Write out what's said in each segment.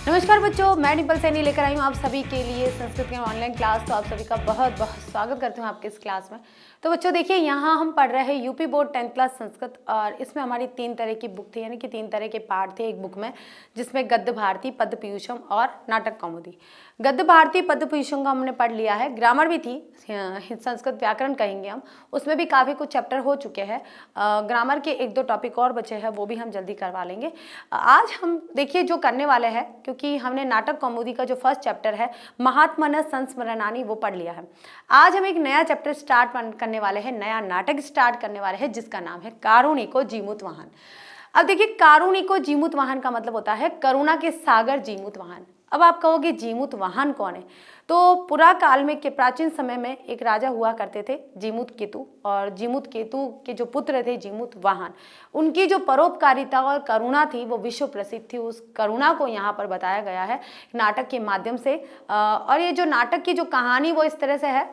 नमस्कार बच्चों, मैं डिम्पल सैनी लेकर आई हूँ आप सभी के लिए संस्कृत की ऑनलाइन क्लास। तो आप सभी का बहुत बहुत स्वागत करती हूँ आपके इस क्लास में। तो बच्चों देखिए, यहाँ हम पढ़ रहे हैं UP board 10th class Sanskrit, और इसमें हमारी 3 तरह की बुक थी, यानी कि 3 तरह के पाठ थे एक बुक में, जिसमें गद्य भारती, पद्य पीयूषम और नाटक कौमुदी। गद्य भारती, पद्य पीयूषम का हमने पढ़ लिया है। ग्रामर भी थी, संस्कृत व्याकरण कहेंगे हम, उसमें भी काफ़ी कुछ चैप्टर हो चुके हैं। ग्रामर के 1-2 टॉपिक और बचे हैं, वो भी हम जल्दी करवा लेंगे। आज हम देखिए जो करने वाले हैं, क्योंकि हमने नाटक कौमुदी का जो फर्स्ट चैप्टर है महात्मनः संस्मरणानि वो पढ़ लिया है। आज हम एक नया चैप्टर स्टार्ट करने वाले हैं, नया नाटक स्टार्ट करने वाले हैं, जिसका नाम है कारुणिको जीमूतवाहन। अब देखिए, कारुणिको जीमूतवाहन का मतलब होता है करुणा के सागर जीमूतवाहन। अब आप कहोगे जीमूतवाहन कौन है? तो पुरा काल में के प्राचीन समय में एक राजा हुआ करते थे जीमूत केतु, और जीमूत केतु के जो पुत्र थे जीमूतवाहन, उनकी जो परोपकारिता और करुणा थी वो विश्व प्रसिद्ध थी। उस करुणा को यहाँ पर बताया गया है नाटक के माध्यम से। और ये जो नाटक की जो कहानी वो इस तरह से है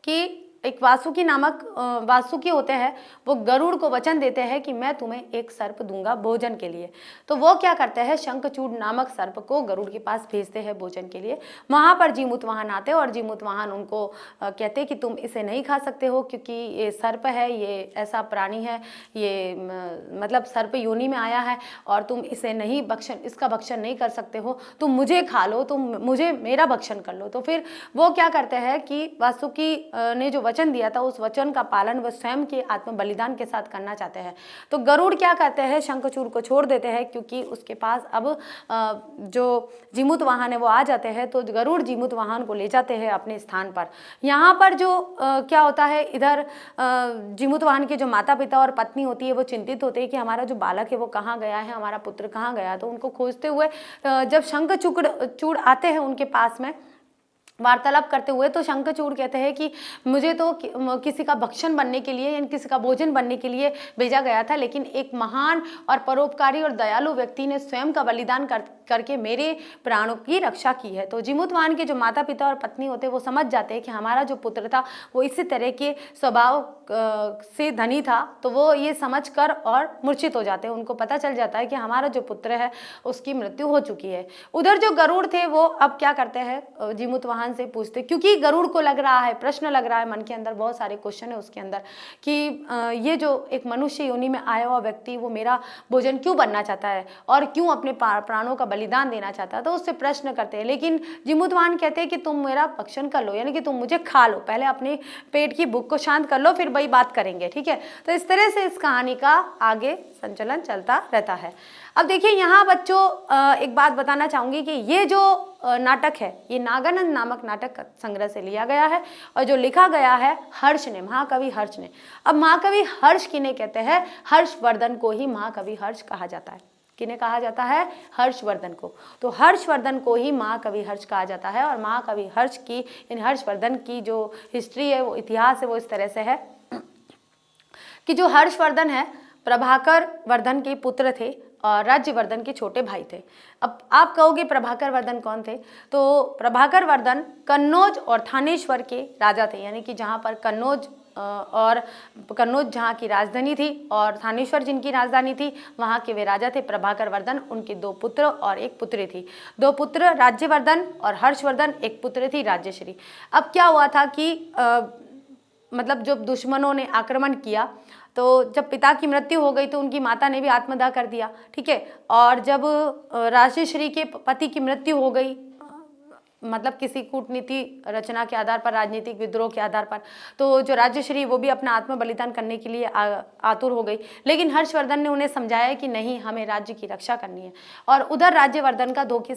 कि एक वासुकी होते हैं, वो गरुड़ को वचन देते हैं कि मैं तुम्हें एक सर्प दूंगा भोजन के लिए। तो वो क्या करते हैं, शंखचूड़ नामक सर्प को गरुड़ के पास भेजते हैं भोजन के लिए। वहाँ पर जीमूतवाहन आते हैं और जीमूतवाहन उनको कहते हैं कि तुम इसे नहीं खा सकते हो, क्योंकि ये सर्प है, ये ऐसा प्राणी है, ये मतलब सर्प योनि में आया है, और तुम इसे नहीं इसका भक्षण नहीं कर सकते हो, तुम मुझे खा लो, तुम मुझे मेरा भक्षण कर लो। तो फिर वो क्या करते हैं कि वासुकी ने जो वचन दिया था, उस वचन का पालन वह स्वयं के आत्म बलिदान के साथ करना चाहते हैं। तो गरुड़ क्या करते हैं, शंखचूड़ को छोड़ देते हैं, क्योंकि उसके पास अब जो जीमूतवाहन है वो आ जाते हैं। तो गरुड़ जीमूतवाहन को ले जाते हैं अपने स्थान पर। यहाँ पर जो क्या होता है, इधर जीमूतवाहन के जो माता पिता और पत्नी होती है वो चिंतित होते हैं कि हमारा जो बालक है वो कहाँ गया है, हमारा पुत्र कहाँ गया। तो उनको खोजते हुए जब शंखचूड़ आते हैं उनके पास में वार्तालाप करते हुए, तो शंखचूड़ कहते हैं कि मुझे तो किसी का भक्षण बनने के लिए यानी किसी का भोजन बनने के लिए भेजा गया था, लेकिन एक महान और परोपकारी और दयालु व्यक्ति ने स्वयं का बलिदान करके मेरे प्राणों की रक्षा की है। तो जीमूतवाहन के जो माता पिता और पत्नी होते हैं वो समझ जाते हैं कि हमारा जो पुत्र था वो इसी तरह के स्वभाव से धनी था। तो वो ये समझ कर और मूर्छित हो जाते हैं। उनको पता चल जाता है कि हमारा जो पुत्र है उसकी मृत्यु हो चुकी है। उधर जो गरुड़ थे वो अब क्या करते हैं, जीमूतवाहन से पूछते, क्योंकि गरुड़ को लग रहा है, प्रश्न लग रहा है मन के अंदर, बहुत सारे क्वेश्चन है उसके अंदर कि ये जो एक मनुष्य योनि में आया हुआ व्यक्ति वो मेरा भोजन क्यों बनना चाहता है और क्यों अपने प्राणों का बलिदान देना चाहता है। तो उससे प्रश्न करते हैं, लेकिन जीमूतवाहन कहते हैं कि तुम मेरा भक्षण कर लो, यानी कि तुम मुझे खा लो, पहले अपने पेट की भूख को शांत कर लो, फिर वही बात करेंगे, ठीक है। तो इस तरह से इस कहानी का आगे संचलन चलता रहता है। अब देखिए यहाँ बच्चों एक बात बताना चाहूंगी कि ये जो नाटक है ये नागानंद नामक नाटक संग्रह से लिया गया है, और जो लिखा गया है हर्ष ने, महाकवि हर्ष ने। अब महाकवि हर्ष किन्हें कहते हैं, हर्षवर्धन को ही महाकवि हर्ष कहा जाता है। किन्हें कहा जाता है, हर्षवर्धन को। तो हर्षवर्धन को ही महाकवि हर्ष कहा जाता है। और महाकवि हर्ष की यानी हर्षवर्धन की जो हिस्ट्री है, वो इतिहास है, वो इस तरह से है कि जो हर्षवर्धन है प्रभाकर वर्धन के पुत्र थे और राज्यवर्धन के छोटे भाई थे। अब आप कहोगे प्रभाकर वर्धन कौन थे? तो प्रभाकर वर्धन कन्नौज और थानेश्वर के राजा थे, यानी कि जहाँ पर कन्नौज जहाँ की राजधानी थी और थानेश्वर जिनकी राजधानी थी, वहाँ के वे राजा थे प्रभाकर वर्धन। उनके 2 पुत्र और 1 पुत्री थी। 2 पुत्र राज्यवर्धन और हर्षवर्धन, 1 पुत्र थी राज्यश्री। अब क्या हुआ था कि मतलब जब दुश्मनों ने आक्रमण किया, तो जब पिता की मृत्यु हो गई तो उनकी माता ने भी आत्मदाह कर दिया, ठीक है। और जब राजश्री के पति की मृत्यु हो गई, मतलब किसी कूटनीति रचना के आधार पर, राजनीतिक विद्रोह के आधार पर, तो जो राज्यश्री वो भी अपना आत्म बलिदान करने के लिए आतुर हो गई। लेकिन हर्षवर्धन ने उन्हें समझाया कि नहीं, हमें राज्य की रक्षा करनी है। और उधर राज्यवर्धन का धोखे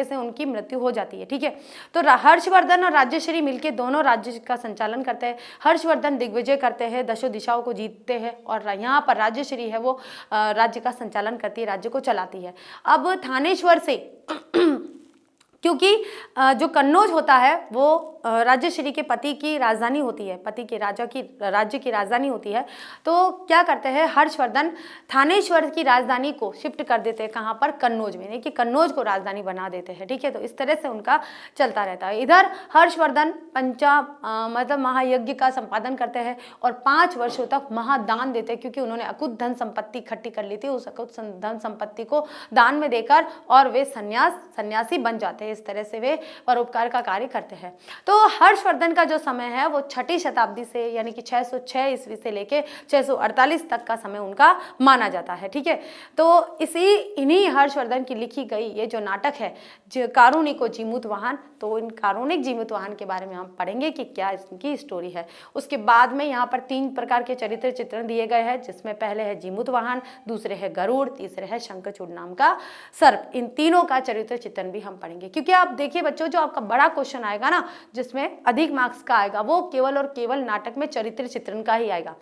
से उनकी मृत्यु हो जाती है, ठीक है। तो हर्षवर्धन और राज्यश्री मिलकर दोनों राज्य का संचालन करते हैं। हर्षवर्धन दिग्विजय करते हैं, 10 दिशाओं को जीतते हैं, और यहाँ पर राज्यश्री है वो राज्य का संचालन करती है, राज्य को चलाती है। अब थानेश्वर से क्योंकि जो कन्नौज होता है वो राज्यश्री के पति की राजधानी होती है, पति के राज्य की राजधानी होती है, तो क्या करते हैं हर्षवर्धन थानेश्वर की राजधानी को शिफ्ट कर देते हैं, कहाँ पर, कन्नौज में, यानी कि कन्नौज को राजधानी बना देते हैं। ठीक है, तो इस तरह से उनका चलता रहता है। इधर हर्षवर्धन मतलब महायज्ञ का संपादन करते हैं और 5 वर्षों तक महादान देते हैं, क्योंकि उन्होंने अकुत धन संपत्ति इकट्ठी कर ली थी। उस अकुत धन संपत्ति को दान में देकर और वे सन्यासी बन जाते हैं। इस तरह से वे परोपकार का कार्य करते हैं। तो हर्षवर्धन का जो समय है वो 6ठी शताब्दी से, यानी कि 606 ईस्वी से लेके 648 तक का समय उनका माना जाता है। ठीक है, तो इन्हीं हर्षवर्धन की लिखी गई ये जो नाटक है कारुणिको जीमूतवाहन, तो इन कारुणिक जीमूतवाहन के बारे में हम पढ़ेंगे कि क्या इसकी स्टोरी है। उसके बाद में यहाँ पर 3 प्रकार के चरित्र चित्रण दिए गए हैं, जिसमें पहले है जीमूतवाहन, दूसरे है गरुड़, तीसरे है शंखचूड़ नाम का सर्प। इन तीनों का चरित्र चित्रण भी हम पढ़ेंगे, क्योंकि आप देखिए बच्चों, जो आपका बड़ा क्वेश्चन आएगा ना, जिसमें अधिक मार्क्स का आएगा, वो केवल और केवल नाटक में चरित्र चित्रण का ही आएगा।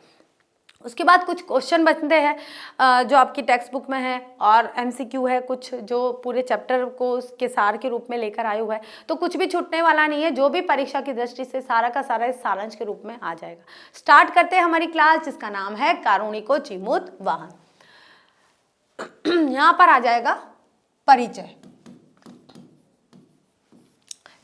उसके बाद कुछ क्वेश्चन बचते हैं जो आपकी टेक्स्ट बुक में है, और MCQ है कुछ जो पूरे चैप्टर को उसके सार के रूप में लेकर आए हुआ है, तो कुछ भी छूटने वाला नहीं है। जो भी परीक्षा की दृष्टि से सारा का सारा इस सारांश के रूप में आ जाएगा। स्टार्ट करते हैं हमारी क्लास, जिसका नाम है कारुणिको जीमूतवाहन। यहाँ पर आ जाएगा परिचय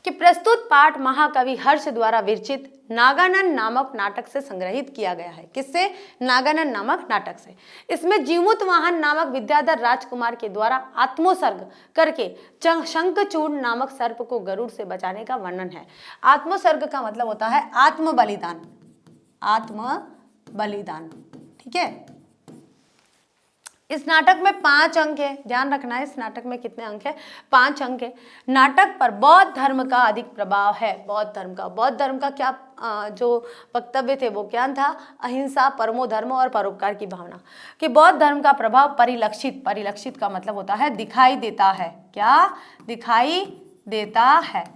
कि प्रस्तुत पाठ महाकवि हर्ष द्वारा विरचित नागानंद नामक नाटक से संग्रहित किया गया है। किससे? नागानंद नामक नाटक से। इसमें जीमूतवाहन नामक विद्याधर राजकुमार के द्वारा आत्मोत्सर्ग करके शंखचूड़ नामक सर्प को गरुड़ से बचाने का वर्णन है। आत्मोत्सर्ग का मतलब होता है आत्म बलिदान, आत्म बलिदान। ठीक है, इस नाटक में 5 अंक है, ध्यान रखना है। इस नाटक में कितने अंक है? 5 अंक है। नाटक पर बौद्ध धर्म का अधिक प्रभाव है। बौद्ध धर्म का क्या जो वक्तव्य थे वो क्या था? अहिंसा, परमो धर्म और परोपकार की भावना। कि बौद्ध धर्म का प्रभाव परिलक्षित का मतलब होता है दिखाई देता है। क्या दिखाई देता है?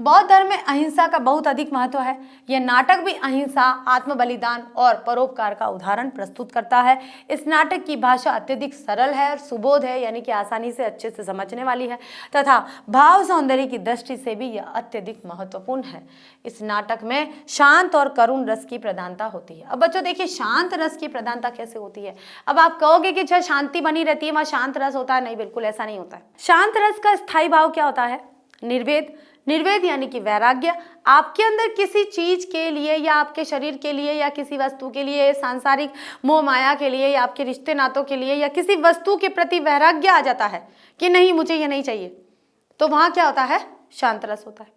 बौद्ध धर्म में अहिंसा का बहुत अधिक महत्व है। यह नाटक भी अहिंसा, आत्म बलिदान और परोपकार का उदाहरण प्रस्तुत करता है। इस नाटक की भाषा अत्यधिक सरल है और सुबोध है, यानी कि आसानी से अच्छे से समझने वाली है, तथा भाव सौंदर्य की दृष्टि से भी यह अत्यधिक महत्वपूर्ण है। इस नाटक में शांत और करुण रस की प्रधानता होती है। अब बच्चों देखिए, शांत रस की प्रधानता कैसे होती है? अब आप कहोगे कि अच्छा शांति बनी रहती है, वहाँ शांत रस होता है। नहीं, बिल्कुल ऐसा नहीं होता है। शांत रस का स्थायी भाव क्या होता है? निर्वेद यानी कि वैराग्य। आपके अंदर किसी चीज के लिए या आपके शरीर के लिए या किसी वस्तु के लिए, सांसारिक मोह माया के लिए या आपके रिश्ते नातों के लिए या किसी वस्तु के प्रति वैराग्य आ जाता है कि नहीं, मुझे ये नहीं चाहिए, तो वहां क्या होता है? शांत रस होता है।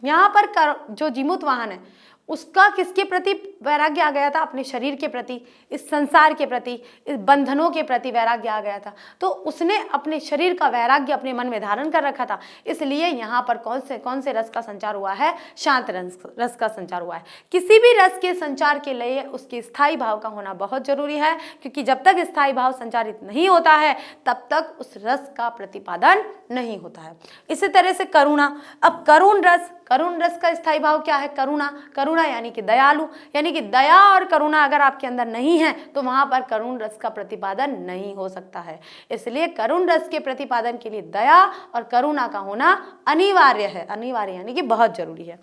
यहाँ पर जो जीमूतवाहन है उसका किसके प्रति वैराग्य आ गया था? अपने शरीर के प्रति, इस संसार के प्रति, इस बंधनों के प्रति वैराग्य आ गया था। तो उसने अपने शरीर का वैराग्य अपने मन में धारण कर रखा था। इसलिए यहाँ पर कौन से रस का संचार हुआ है? शांत रस का संचार हुआ है। किसी भी रस के संचार के लिए उसके स्थायी भाव का होना बहुत जरूरी है, क्योंकि जब तक स्थायी भाव संचारित नहीं होता है तब तक उस रस का प्रतिपादन नहीं होता है। इसी तरह से करुणा। अब करुण रस का स्थायी भाव क्या है? करुणा यानी कि दयालु, यानी कि दया और करुणा अगर आपके अंदर नहीं है तो वहां पर करुण रस का प्रतिपादन नहीं हो सकता है। इसलिए करुण रस के प्रतिपादन के लिए दया और करुणा का होना अनिवार्य है। अनिवार्य यानी कि बहुत जरूरी है।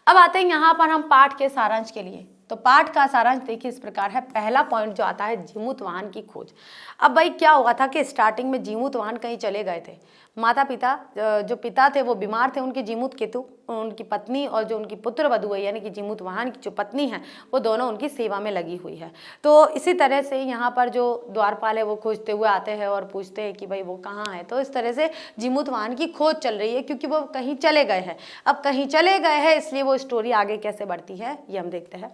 अब आते हैं यहाँ पर हम पाठ के सारांश के लिए। तो पाठ का सारांश देखिए इस प्रकार है। पहला पॉइंट जो आता है, जीमूतवाहन की खोज। अब भाई क्या हुआ था कि स्टार्टिंग में जीमूतवाहन कहीं चले गए थे। माता पिता जो पिता थे वो बीमार थे, उनके जीमूत केतु, उनकी पत्नी और जो उनकी पुत्र वधू है यानी कि जीमूतवाहन की जो पत्नी है वो दोनों उनकी सेवा में लगी हुई है। तो इसी तरह से यहाँ पर जो द्वारपाल है वो खोजते हुए आते हैं और पूछते हैं कि भाई वो कहाँ है। तो इस तरह से जीमूतवाहन की खोज चल रही है, क्योंकि वो कहीं चले गए हैं। अब कहीं चले गए हैं इसलिए वो स्टोरी आगे कैसे बढ़ती है ये हम देखते हैं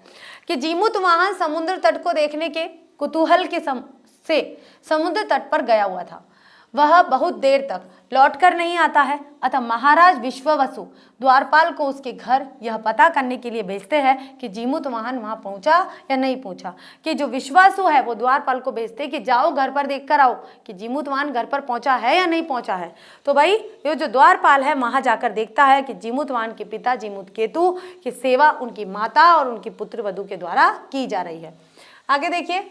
कि जीमूतवाहन समुद्र तट को देखने के कुतूहल के से समुद्र तट पर गया हुआ था। वह बहुत देर तक लौटकर नहीं आता है, अतः महाराज विश्ववसु द्वारपाल को उसके घर यह पता करने के लिए भेजते हैं कि जीमूतवाहन वहां पहुंचा या नहीं पहुंचा। कि जो विश्वासु है वो द्वारपाल को भेजते कि जाओ घर पर देख कर आओ कि जीमूतवाहन घर पर पहुंचा है या नहीं पहुंचा है। तो भाई ये जो द्वारपाल है वहां जाकर देखता है कि जीमूतवाहन के पिता जीमूत केतु की सेवा उनकी माता और उनकी पुत्र वधू के द्वारा की जा रही है। आगे देखिए,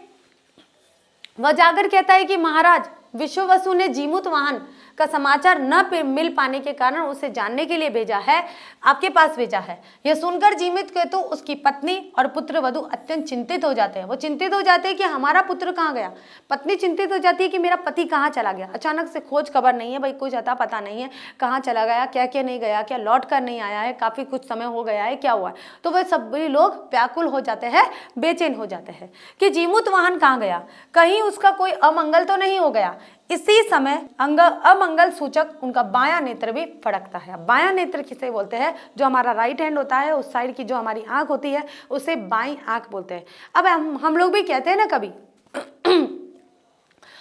वह जाकर कहता है कि महाराज विश्ववसु ने जीमूतवाहन का समाचार न मिल पाने के कारण उसे जानने के लिए भेजा है, आपके पास भेजा है। यह सुनकर जीमूत केतु, उसकी पत्नी और पुत्र वधु अत्यंत चिंतित हो जाते हैं। वो चिंतित हो जाते हैं कि हमारा पुत्र कहाँ गया। पत्नी चिंतित हो जाती है कि मेरा पति कहाँ चला गया। अचानक से खोज खबर नहीं है भाई, कुछ अता पता नहीं है, कहाँ चला गया, क्या क्या नहीं गया, क्या लौट कर नहीं आया है, काफी कुछ समय हो गया है, क्या हुआ है। तो वह सभी लोग व्याकुल हो जाते हैं, बेचैन हो जाते हैं कि जीमूत वाहन कहाँ गया, कहीं उसका कोई अमंगल तो नहीं हो गया। इसी समय अमंगल सूचक उनका बायां नेत्र भी फड़कता है। बायां नेत्र किसे बोलते हैं? जो हमारा राइट हैंड होता है, उस साइड की जो हमारी आंख होती है उसे बाईं आंख बोलते हैं। अब हम लोग भी कहते हैं ना कभी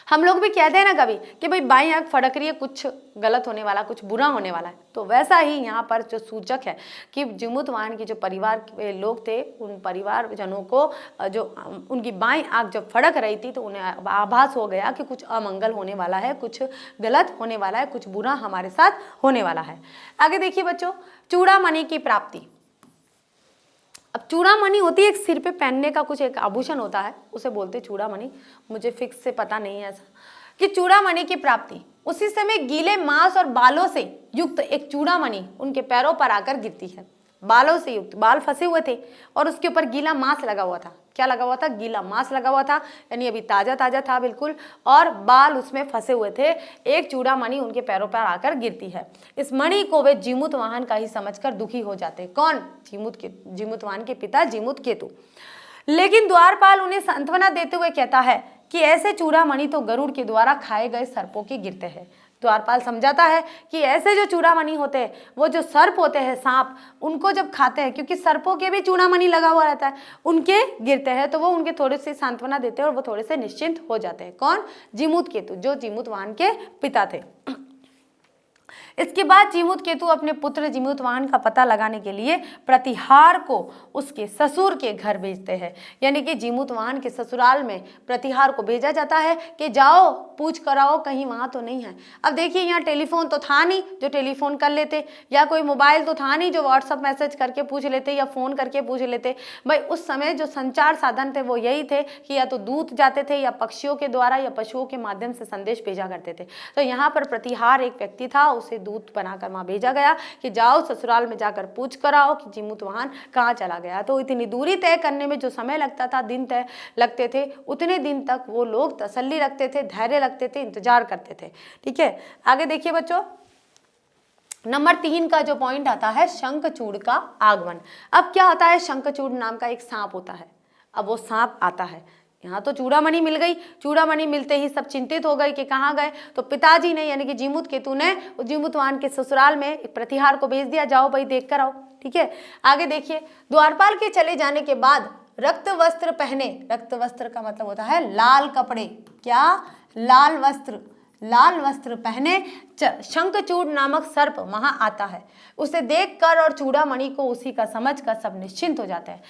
हम लोग भी कहते हैं ना कभी कि भाई बाईं आंख फड़क रही है, कुछ गलत होने वाला, कुछ बुरा होने वाला है। तो वैसा ही यहाँ पर जो सूचक है कि जीमूत वाहन के जो परिवार के लोग थे, उन परिवारजनों को जो उनकी बाईं आंख जब फड़क रही थी तो उन्हें आभास हो गया कि कुछ अमंगल होने वाला है, कुछ गलत होने वाला है, कुछ बुरा हमारे साथ होने वाला है। आगे देखिए बच्चों, चूड़ामणि की प्राप्ति। अब चूड़ामणि होती है एक सिर पे पहनने का कुछ एक आभूषण होता है, उसे बोलते चूड़ामणि। मुझे फिक्स से पता नहीं है ऐसा कि चूड़ामणि की प्राप्ति। उसी समय गीले मांस और बालों से युक्त एक चूड़ामणि उनके पैरों पर आकर गिरती है। बालों से युक्त, बाल फंसे हुए थे और उसके ऊपर गीला मांस लगा हुआ था। क्या लगा हुआ था? गीला मांस लगा हुआ था, यानी अभी ताजा ताजा था बिल्कुल, और बाल उसमें फंसे हुए थे। एक चूड़ामणि उनके पैरों पर आकर गिरती है। इस मणि को वे जीमूत वाहन का ही समझकर दुखी हो जाते हैं। कौन? जीमूत वाहन के पिता जीमूत केतु। लेकिन द्वारपाल उन्हें सांत्वना देते हुए कहता है कि ऐसे चूड़ामणि तो गरुड़ के द्वारा खाए गए सर्पों के गिरते हैं। द्वारपाल समझाता है कि ऐसे जो चूड़ामणि होते हैं, वो जो सर्प होते हैं, सांप, उनको जब खाते हैं, क्योंकि सर्पों के भी चूड़ामणि लगा हुआ रहता है, उनके गिरते हैं, तो वो उनके थोड़ी सी सांत्वना देते हैं और वो थोड़े से निश्चिंत हो जाते हैं। कौन? जीमूत केतु, जो जीमूत वाहन के पिता थे। इसके बाद जीमूत केतु अपने पुत्र जीमूत वाहन का पता लगाने के लिए प्रतिहार को उसके ससुर के घर भेजते हैं। यानी कि जीमूत वाहन के ससुराल में प्रतिहार को भेजा जाता है कि जाओ पूछ कराओ, कहीं वहां तो नहीं है। अब देखिए, यहाँ टेलीफोन तो था नहीं जो टेलीफोन कर लेते, या कोई मोबाइल तो था नहीं जो व्हाट्सअप मैसेज करके पूछ लेते या फोन करके पूछ लेते। भाई उस समय जो संचार साधन थे वो यही थे कि या तो दूत जाते थे या पक्षियों के द्वारा या पशुओं के माध्यम से संदेश भेजा करते थे। तो यहाँ पर प्रतिहार एक व्यक्ति था, उसे दूत बनाकर वहां भेजा गया कि जाओ ससुराल में जाकर पूछ कर आओ कि जीमूत वाहन कहाँ चला गया। तो इतनी दूरी तय करने में जो समय लगता था, दिन तय लगते थे, उतने दिन तक वो लोग तसल्ली रखते थे, धैर्य रखते थे, इंतजार करते थे। ठीक है, आगे देखिए बच्चों, नंबर 3 का जो पॉइंट आता है शंखचूड़ का आगमन। अब क्या होता है, शंखचूड़ नाम का एक सांप होता है। अब वो सांप आता है, यहाँ तो चूड़ामणि मिल गई, चूड़ामणि मिलते ही सब चिंतित हो गए कि कहाँ गए। तो पिताजी ने यानी कि जीमूत केतु ने जीमूत वाहन के ससुराल में एक प्रतिहार को भेज दिया, जाओ भाई देख कर आओ। ठीक है, आगे देखिए, द्वारपाल के चले जाने के बाद रक्त वस्त्र पहने, रक्त वस्त्र का मतलब होता है लाल कपड़े, क्या? लाल वस्त्र, लाल वस्त्र पहने शंखचूड़ नामक सर्प वहां आता है। उसे देखकर और चूड़ामणि को उसी का समझकर सब निश्चिंत हो जाते हैं।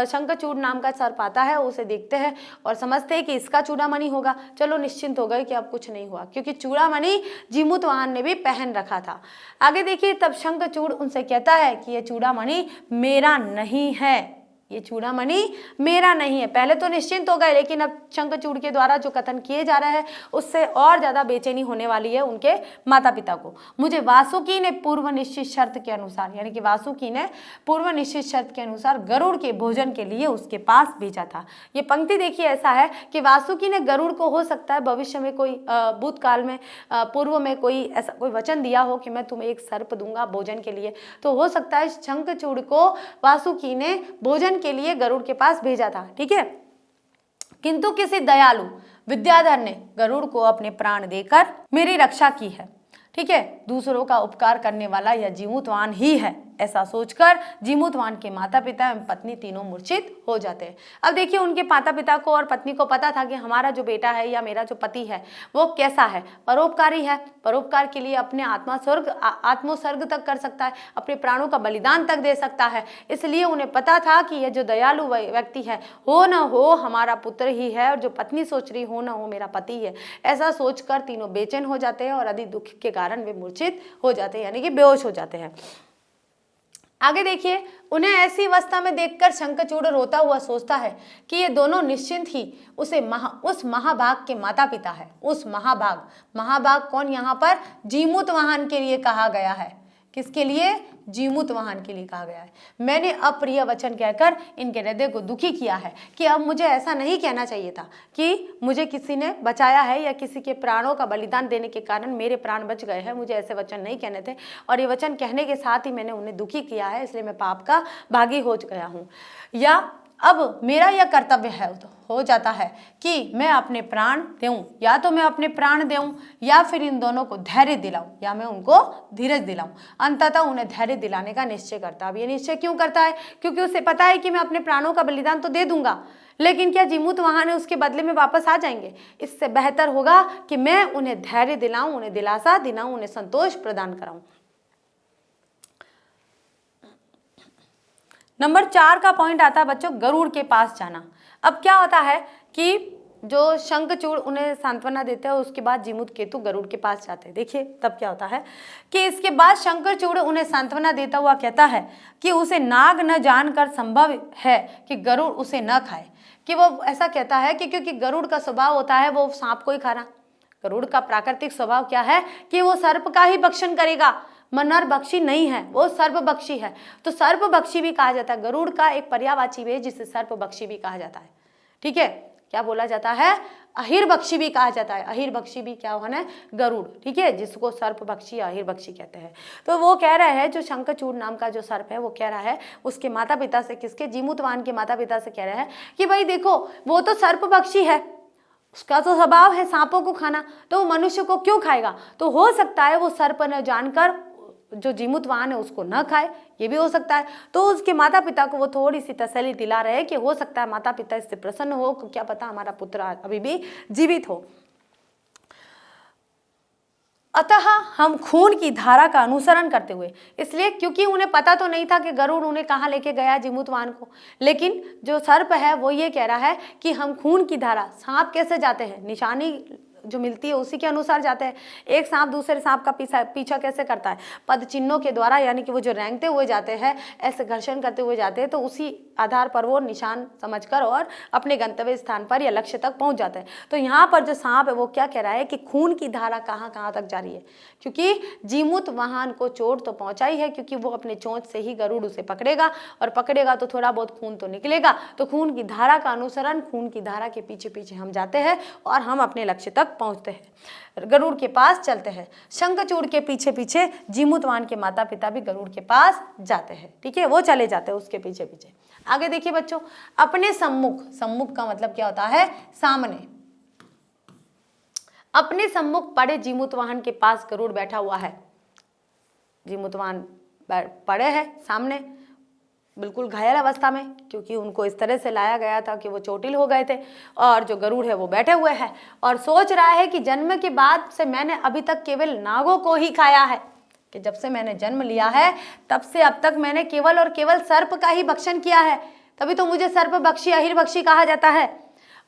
शंखचूड़ नाम का सर्प आता है, उसे देखते हैं और समझते हैं कि इसका चूड़ामणि होगा। चलो निश्चिंत हो गए कि अब कुछ नहीं हुआ, क्योंकि चूड़ामणि जीमूत वाहन ने भी पहन रखा था। आगे देखिए, तब शंखचूड़ उनसे कहता है कि यह चूड़ामणि मेरा नहीं है, ये चूड़ामणि मेरा नहीं है। पहले तो निश्चिंत हो गए, लेकिन अब शंखचूड़ के द्वारा जो कथन किए जा रहे हैं उससे और ज्यादा बेचैनी होने वाली है उनके माता पिता को। मुझे वासुकी ने पूर्व निश्चित शर्त के अनुसार, यानी कि वासुकी ने पूर्व निश्चित शर्त के अनुसार गरुड़ के भोजन के लिए उसके पास भेजा था। ये पंक्ति देखिए, ऐसा है कि वासुकी ने गरुड़ को, हो सकता है भविष्य में कोई भूतकाल में पूर्व में कोई ऐसा कोई वचन दिया हो कि मैं तुम्हें एक सर्प दूंगा भोजन के लिए, तो हो सकता है शंखचूड़ को वासुकी ने भोजन के लिए गरुड़ के पास भेजा था। ठीक है, किंतु किसी दयालु विद्याधर ने गरुड़ को अपने प्राण देकर मेरी रक्षा की है। ठीक है, दूसरों का उपकार करने वाला यह जीमूत वाहन ही है, ऐसा सोचकर जीमूत वाहन के माता पिता एवं पत्नी तीनों मूर्छित हो जाते हैं। अब देखिए, उनके माता पिता को और पत्नी को पता था कि हमारा जो बेटा है या मेरा जो पति है वो कैसा है, परोपकारी है, परोपकार के लिए अपने आत्मोत्सर्ग तक कर सकता है, अपने प्राणों का बलिदान तक दे सकता है। इसलिए उन्हें पता था कि यह जो दयालु व्यक्ति है, हो न हो हमारा पुत्र ही है, और जो पत्नी सोच रही हो न हो मेरा पति है। ऐसा सोचकर तीनों बेचैन हो जाते हैं और अधिक दुख के कारण वे मूर्छित हो जाते हैं, यानी कि बेहोश हो जाते हैं। आगे देखिए, उन्हें ऐसी अवस्था में देखकर शंखचूड़ रोता हुआ सोचता है कि ये दोनों निश्चिंत ही उस महाभाग के माता पिता है। उस महाभाग कौन, यहाँ पर जीमूतवाहन के लिए कहा गया है। किसके लिए? जीमूतवाहन के लिए कहा गया है। मैंने अप्रिय वचन कहकर इनके हृदय को दुखी किया है कि अब मुझे ऐसा नहीं कहना चाहिए था कि मुझे किसी ने बचाया है या किसी के प्राणों का बलिदान देने के कारण मेरे प्राण बच गए हैं। मुझे ऐसे वचन नहीं कहने थे और ये वचन कहने के साथ ही मैंने उन्हें दुखी किया है, इसलिए मैं पाप का भागी हो गया हूँ। या अब मेरा यह कर्तव्य हो जाता है कि मैं अपने प्राण दूं, या तो मैं अपने प्राण दूं या फिर इन दोनों को धैर्य दिलाऊं, या मैं उनको धीरज दिलाऊं। अंततः उन्हें धैर्य दिलाने का निश्चय करता है। अब ये निश्चय क्यों करता है? क्योंकि उसे पता है कि मैं अपने प्राणों का बलिदान तो दे दूंगा, लेकिन क्या जीमूतवाहन है उसके बदले में वापस आ जाएंगे? इससे बेहतर होगा कि मैं उन्हें धैर्य दिलाऊं, उन्हें दिलासा दिलाऊं, उन्हें संतोष प्रदान कराऊं। नंबर 4 का पॉइंट आता है बच्चों, गरुड़ के पास जाना। अब क्या होता है कि जो शंखचूड़ उन्हें सांत्वना देते हैं, उसके बाद जीमूतकेतु गरुड़ के पास जाते हैं। देखिए तब क्या होता है कि इसके बाद शंखचूड़ उन्हें सांत्वना देता हुआ कहता है कि उसे नाग न जानकर संभव है कि गरुड़ उसे न खाए। कि वो ऐसा कहता है कि क्योंकि गरुड़ का स्वभाव होता है वो सांप को ही खाना। गरुड़ का प्राकृतिक स्वभाव क्या है कि वो सर्प का ही भक्षण करेगा, नर भक्षी नहीं है, वो सर्पभक्षी है। तो सर्पभक्षी भी कहा जाता है, गरुड़ का एक पर्यायवाची है जिसे सर्पभक्षी भी कहा जाता है। ठीक है, क्या बोला जाता है? अहिर्भक्षी भी कहा जाता है। अहिर्भक्षी भी क्या होना है? गरुड़। ठीक है, जिसको सर्पभक्षी या अहिर्भक्षी कहते हैं। तो वो कह रहा है, जो शंखचूड़ नाम का जो सर्प है वो कह रहा है उसके माता पिता से, किसके? जीमूतवाहन के माता पिता से कह रहा है कि भाई देखो वो तो सर्पभक्षी है, उसका तो स्वभाव है सांपों को खाना, तो वो मनुष्य को क्यों खाएगा? तो हो सकता है वो सर्प न जानकर जो जीमूतवाहन है उसको न खाए, ये भी हो सकता है। तो उसके माता पिता को वो थोड़ी सी तसल्ली दिला रहे हैं कि हो सकता है माता पिता इससे प्रसन्न हो, क्या पता हमारा पुत्र अभी भी जीवित हो। अतः हम खून की धारा का अनुसरण करते हुए, इसलिए क्योंकि उन्हें पता तो नहीं था कि गरुड़ उन्हें कहाँ लेके गया जीमूतवाहन को, लेकिन जो सर्प है वो ये कह रहा है कि हम खून की धारा, सांप कैसे जाते हैं, निशानी जो मिलती है उसी के अनुसार जाते हैं। एक सांप दूसरे सांप का पीछा कैसे करता है? पद चिन्हों के द्वारा, यानी कि वो जो रेंगते हुए जाते हैं, ऐसे घर्षण करते हुए जाते हैं, तो उसी आधार पर वो निशान समझकर और अपने गंतव्य स्थान पर या लक्ष्य तक पहुंच जाते हैं। तो यहाँ पर जो सांप है वो क्या कह रहा है कि खून की धारा कहाँ कहाँ तक जा रही है, क्योंकि जीमूतवाहन को चोट तो पहुंचा ही है, क्योंकि वो अपने चोंच से ही गरुड़ उसे पकड़ेगा और पकड़ेगा तो थोड़ा बहुत खून तो निकलेगा। तो खून की धारा का अनुसरण, खून की धारा के पीछे पीछे हम जाते हैं और हम अपने लक्ष्य तक पहुंचते हैं, गरुड़ के पास चलते हैं। शंखचूड़ के पीछे पीछे जीमूतवाहन के माता पिता भी गरुड़ के पास जाते हैं। ठीक है, वो चले जाते हैं उसके पीछे पीछे। आगे देखिए बच्चों, अपने सम्मुख, सम्मुख का मतलब क्या होता है? सामने। अपने सम्मुख पड़े जीमूतवाहन के पास गरुड़ बैठा हुआ है। जीमूतवाहन पड़े हैं सामने, बिल्कुल घायल अवस्था में, क्योंकि उनको इस तरह से लाया गया था कि वो चोटिल हो गए थे। और जो गरुड़ है वो बैठे हुए हैं और सोच रहा है कि जन्म के बाद से मैंने अभी तक केवल नागों को ही खाया है, कि जब से मैंने जन्म लिया है तब से अब तक मैंने केवल और केवल सर्प का ही भक्षण किया है, तभी तो मुझे सर्पभक्षी अहिर्भक्षी कहा जाता है।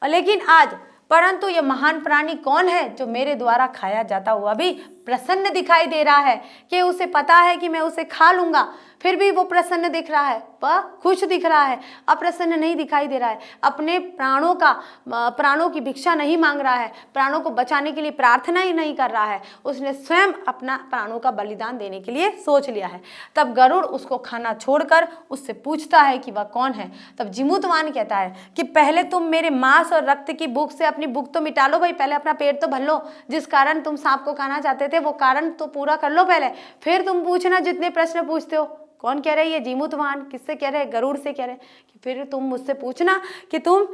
लेकिन आज परंतु ये महान प्राणी कौन है जो मेरे द्वारा खाया जाता हुआ भी प्रसन्न दिखाई दे रहा है, कि उसे पता है कि मैं उसे खा लूंगा, फिर भी वो प्रसन्न दिख रहा है, वह खुश दिख रहा है, अप्रसन्न नहीं दिखाई दे रहा है। अपने प्राणों की भिक्षा नहीं मांग रहा है, प्राणों को बचाने के लिए प्रार्थना ही नहीं कर रहा है, उसने स्वयं अपना प्राणों का बलिदान देने के लिए सोच लिया है। तब गरुड़ उसको खाना छोड़कर उससे पूछता है कि वह कौन है। तब जीमूतवाहन कहता है कि पहले तुम मेरे मांस और रक्त की भूख से अपनी भूख तो मिटा लो भाई, पहले अपना पेट तो भर लो, जिस कारण तुम सांप को खाना चाहते थे वो कारण तो पूरा कर लो पहले, फिर तुम पूछना जितने प्रश्न पूछते हो। कौन कह रहे हैं? ये जीमूतवाहन। किससे कह रहे हैं? गरुड़ से कह रहे हैं कि फिर तुम मुझसे पूछना कि तुम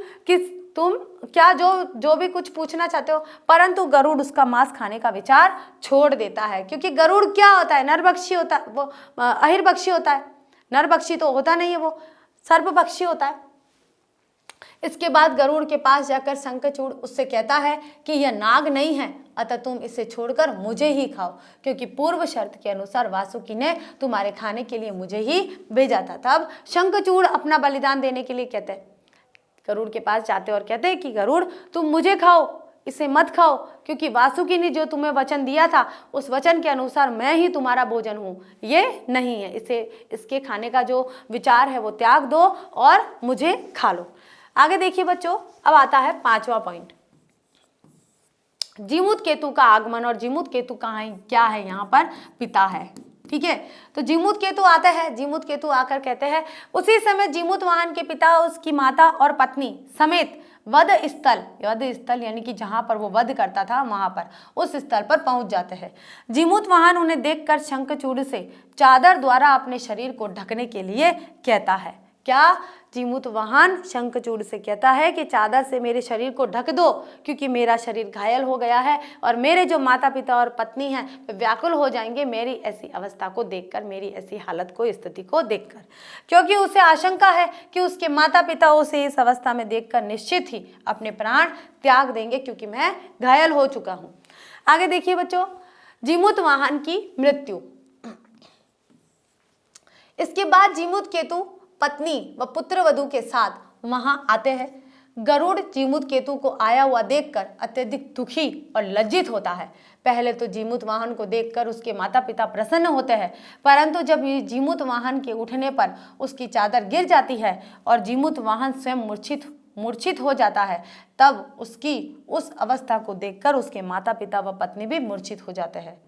क्या जो भी कुछ पूछना चाहते हो। परंतु गरुड़ उसका मांस खाने का विचार छोड़ देता है, क्योंकि गरुड़ क्या होता है? नरभक्षी होता है, वो अहिर्भक्षी होता है। नरभक्षी तो होता नहीं है, वो सर्पभक्षी होता है। इसके बाद गरुड़ के पास जाकर शंखचूड़ उससे कहता है कि यह नाग नहीं है, अतः तुम इसे छोड़कर मुझे ही खाओ, क्योंकि पूर्व शर्त के अनुसार वासुकी ने तुम्हारे खाने के लिए मुझे ही भेजा था। तब शंखचूड़ अपना बलिदान देने के लिए कहते हैं, गरुड़ के पास जाते और कहते हैं कि गरुड़ तुम मुझे खाओ, इसे मत खाओ, क्योंकि वासुकी ने जो तुम्हें वचन दिया था उस वचन के अनुसार मैं ही तुम्हारा भोजन हूँ, ये नहीं है। इसके खाने का जो विचार है वो त्याग दो और मुझे खा लो। आगे देखिए बच्चों, अब आता है 5वां पॉइंट, जीमूत केतु का आगमन। और जीमूत केतु कहाँ है, क्या है, यहाँ पर पिता है। ठीक है, तो जीमूत केतु आता है, जीमूत केतु आकर कहते हैं उसी समय जीमूत वाहन के पिता उसकी माता और पत्नी समेत वध स्थल यानी कि जहां पर वो वध करता था वहां पर, उस स्थल पर पहुंच जाते हैं। जीमूत वाहन उन्हें देखकर शंखचूड़ से चादर द्वारा अपने शरीर को ढकने के लिए कहता है। क्या, जीमूत वाहन शंखचूड़ से कहता है कि चादर से मेरे शरीर को ढक दो, क्योंकि मेरा शरीर घायल हो गया है और मेरे जो माता पिता और पत्नी हैं वे व्याकुल हो जाएंगे मेरी ऐसी अवस्था को देखकर, मेरी ऐसी हालत को, स्थिति को देखकर, क्योंकि उसे आशंका है कि उसके माता पिता उसे इस अवस्था में देखकर निश्चित ही अपने प्राण त्याग देंगे, क्योंकि मैं घायल हो चुका हूँ। आगे देखिए बच्चों, जीमूत वाहन की मृत्यु। इसके बाद जीमूत केतु पत्नी व पुत्र वधू के साथ वहां आते हैं। गरुड़ जीमूत केतु को आया हुआ देखकर अत्यधिक दुखी और लज्जित होता है। पहले तो जीमूत वाहन को देखकर उसके माता पिता प्रसन्न होते हैं, परंतु जब जीमूत वाहन के उठने पर उसकी चादर गिर जाती है और जीमूत वाहन स्वयं मूर्छित हो जाता है, तब उसकी उस अवस्था को देखकर उसके माता पिता व पत्नी भी मूर्छित हो जाते हैं।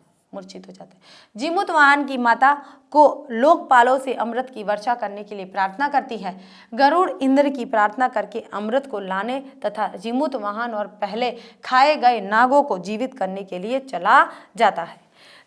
जीमूत वाहन की माता को लोकपालों से अमृत की वर्षा करने के लिए प्रार्थना करती है। गरुड़ इंद्र की प्रार्थना करके अमृत को लाने तथा जीमूत वाहन और पहले खाए गए नागों को जीवित करने के लिए चला जाता है।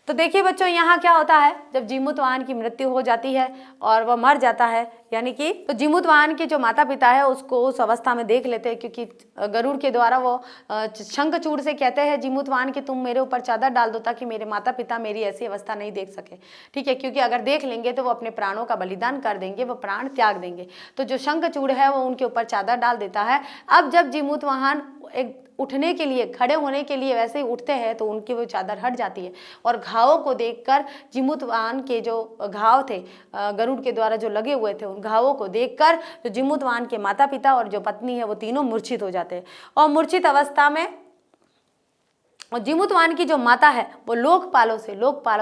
तो देखिए बच्चों, यहाँ क्या होता है, जब जीमूत वाहन की मृत्यु हो जाती है और वह मर जाता है, यानी कि तो जीमूत वाहन के जो माता पिता है उसको उस अवस्था में देख लेते हैं, क्योंकि गरुड़ के द्वारा वो शंखचूड़ से कहते हैं जीमूत वाहन कि तुम मेरे ऊपर चादर डाल दो ताकि मेरे माता पिता मेरी ऐसी अवस्था नहीं देख सके। ठीक है, क्योंकि अगर देख लेंगे तो वो अपने प्राणों का बलिदान कर देंगे, वो प्राण त्याग देंगे। तो जो शंखचूड़ है वो उनके ऊपर चादर डाल देता है। अब जब जीमूत वाहन एक उठने के लिए, खड़े होने के लिए वैसे ही उठते हैं तो उनकी वो चादर हट जाती है और घावों को देखकर जीमूत वाहन के जो घाव थे गरुड़ के द्वारा जो लगे हुए थे, उन घावों को देखकर जो जीमूत वाहन के माता पिता और जो पत्नी है वो तीनों मूर्छित हो जाते हैं। और मूर्छित अवस्था में और जीमूत वाहन की जो माता है वो लोकपालों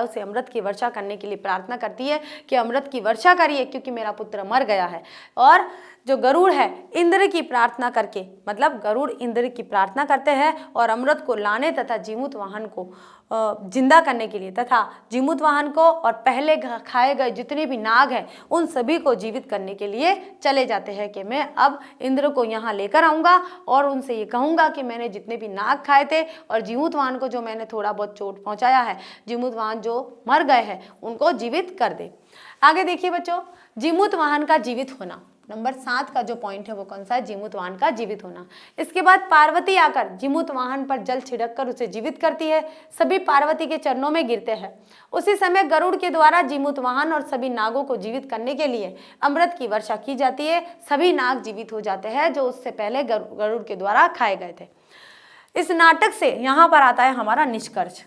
से अमृत की वर्षा करने के लिए प्रार्थना करती है कि अमृत की वर्षा करिए, क्योंकि मेरा पुत्र मर गया है। और जो गरुड़ है इंद्र की प्रार्थना करके, मतलब गरुड़ इंद्र की प्रार्थना करते हैं और अमृत को लाने तथा जीमूत वाहन को जिंदा करने के लिए तथा जीमूत वाहन को और पहले खाए गए जितने भी नाग हैं उन सभी को जीवित करने के लिए चले जाते हैं कि मैं अब इंद्र को यहाँ लेकर आऊँगा और उनसे ये कहूँगा कि मैंने जितने भी नाग खाए थे और जीमूत वाहन को जो मैंने थोड़ा बहुत चोट पहुँचाया है, जीमूत वाहन जो मर गए हैं उनको जीवित कर दे। आगे देखिए बच्चों, जीमूत वाहन का जीवित होना। नंबर 7 का जो पॉइंट है वो कौन सा है, जीमूत वाहन का जीवित होना। इसके बाद पार्वती आकर जीमूत वाहन पर जल छिड़क कर उसे जीवित करती है। सभी पार्वती के चरणों में गिरते हैं। उसी समय गरुड़ के द्वारा जीमूत वाहन और सभी नागों को जीवित करने के लिए अमृत की वर्षा की जाती है। सभी नाग जीवित हो जाते हैं जो उससे पहले गरुड़ के द्वारा खाए गए थे। इस नाटक से यहाँ पर आता है हमारा निष्कर्ष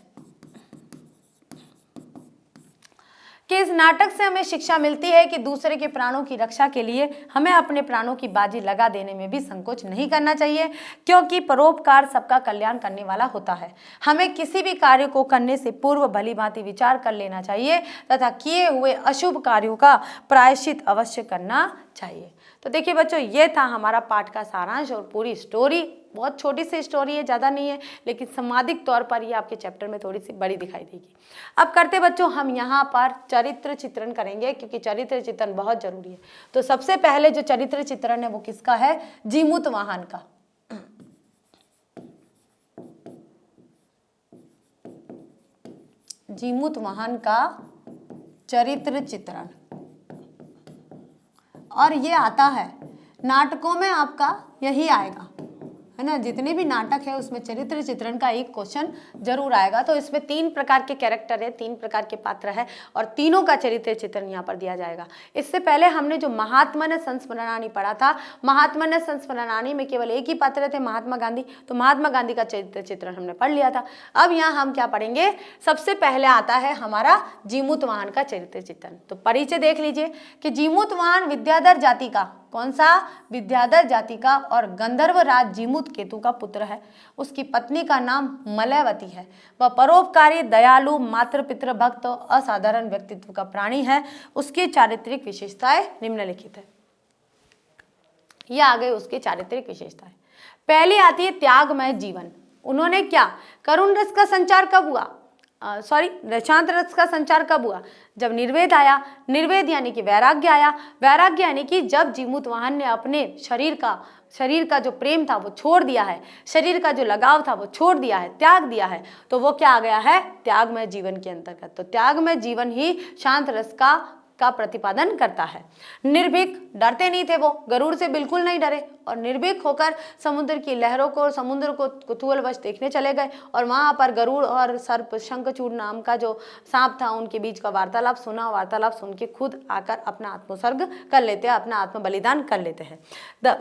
कि इस नाटक से हमें शिक्षा मिलती है कि दूसरे के प्राणों की रक्षा के लिए हमें अपने प्राणों की बाजी लगा देने में भी संकोच नहीं करना चाहिए, क्योंकि परोपकार सबका कल्याण करने वाला होता है। हमें किसी भी कार्य को करने से पूर्व भली भांति विचार कर लेना चाहिए तथा किए हुए अशुभ कार्यों का प्रायश्चित अवश्य करना चाहिए। तो देखिए बच्चों, ये था हमारा पाठ का सारांश और पूरी स्टोरी। बहुत छोटी सी स्टोरी है, ज़्यादा नहीं है, लेकिन सामाजिक तौर पर ये आपके चैप्टर में थोड़ी सी बड़ी दिखाई देगी। अब करते बच्चों हम यहाँ पर चरित्र चित्रण करेंगे, क्योंकि चरित्र चित्रण बहुत जरूरी है। तो सबसे पहले जो चरित्र चित्रण है वो किसका है, जीमूत वाहन का। जीमूत वाहन का चरित्र चित्रण, और ये आता है नाटकों में, आपका यही आएगा है ना। जितने भी नाटक है उसमें चरित्र चित्रण का एक क्वेश्चन जरूर आएगा। तो इसमें 3 प्रकार के कैरेक्टर है, 3 प्रकार के पात्र है और तीनों का चरित्र चित्रण यहाँ पर दिया जाएगा। इससे पहले हमने जो महात्मन संस्मरणानी पढ़ा था, महात्मन संस्मरणानी में केवल एक ही पात्र थे, महात्मा गांधी। तो महात्मा गांधी का चरित्र चित्रण हमने पढ़ लिया था। अब यहाँ हम क्या पढ़ेंगे, सबसे पहले आता है हमारा जीमूत वाहन का चरित्र चित्रण। तो परिचय देख लीजिए कि जीमूत वाहन विद्याधर जाति का, कौन सा, विद्याधर जाति का और गंधर्व राज जीमूत दूत केतु का पुत्र है। उसकी पत्नी का नाम मलयवती है। वह परोपकारी, दयालु, मातृ पितृ भक्त और असाधारण व्यक्तित्व का प्राणी है। उसकी चारित्रिक विशेषताएं निम्नलिखित है। यह आ गई उसकी चारित्रिक विशेषताएं। पहली आती है त्यागमय जीवन। उन्होंने क्या, करुण रस का संचार कब हुआ, शांत रस का संचार कब हुआ, जब निर्वेद आया। निर्वेद यानी कि वैराग्य आया। वैराग्य यानी कि जब जीमूतवाहन ने अपने शरीर का जो प्रेम था वो छोड़ दिया है, शरीर का जो लगाव था वो छोड़ दिया है, त्याग दिया है, तो वो क्या आ गया है, त्यागमय जीवन के अंतर्गत। तो त्यागमय जीवन ही शांत रस का प्रतिपादन करता है। निर्भीक, डरते नहीं थे वो, गरुड़ से बिल्कुल नहीं डरे और निर्भीक होकर समुद्र की लहरों को और समुद्र को कुतूहलवश देखने चले गए और वहां पर गरुड़ और सर्प शंखचूड़ नाम का जो सांप था उनके बीच का वार्तालाप सुना। वार्तालाप सुन के खुद आकर अपना आत्मोत्सर्ग कर लेते हैं, अपना आत्म बलिदान कर लेते हैं।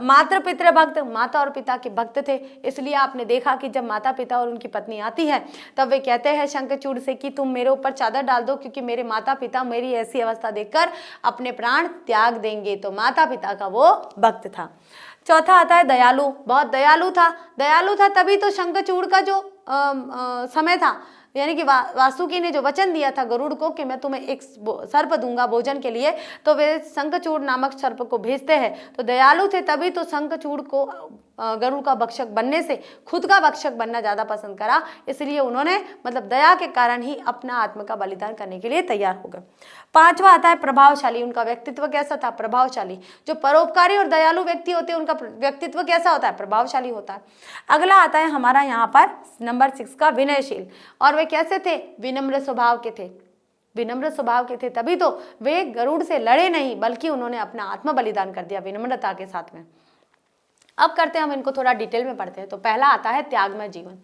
मातृ पितृ भक्त, माता और पिता के भक्त थे, इसलिए आपने देखा कि जब माता पिता और उनकी पत्नी आती है तब वे कहते हैं शंखचूड़ से कि तुम मेरे ऊपर चादर डाल दो, क्योंकि मेरे माता पिता मेरी ऐसी अवस्था देखकर अपने प्राण त्याग देंगे। तो माता पिता का वो भक्त था। चौथा आता है दयालु। बहुत दयालु था तभी तो शंखचूड़ का जो समय था, यानी कि वासुकी ने जो वचन दिया था गरुड़ को कि मैं तुम्हें एक सर्प दूंगा भोजन के लिए, तो वे शंखचूड़ नामक सर्प को भेजते हैं। तो दयालु थे तभी तो शंखचूड़ को गरुड़ का भक्षक बनने से खुद का भक्षक बनना ज्यादा पसंद करा, इसलिए उन्होंने मतलब दया के कारण ही अपना आत्म का बलिदान करने के लिए तैयार हो गए। पांचवा आता है प्रभावशाली। उनका व्यक्तित्व कैसा था, प्रभावशाली। जो परोपकारी और दयालु व्यक्ति होते हैं उनका व्यक्तित्व कैसा होता है, प्रभावशाली होता है। अगला आता है हमारा यहाँ पर नंबर 6 का विनयशील। और वे कैसे थे, विनम्र स्वभाव के थे। विनम्र स्वभाव के थे तभी तो वे गरुड़ से लड़े नहीं, बल्कि उन्होंने अपना आत्म बलिदान कर दिया विनम्रता के साथ में। अब करते हैं हम इनको थोड़ा डिटेल में पढ़ते हैं। तो पहला आता है त्यागमय जीवन।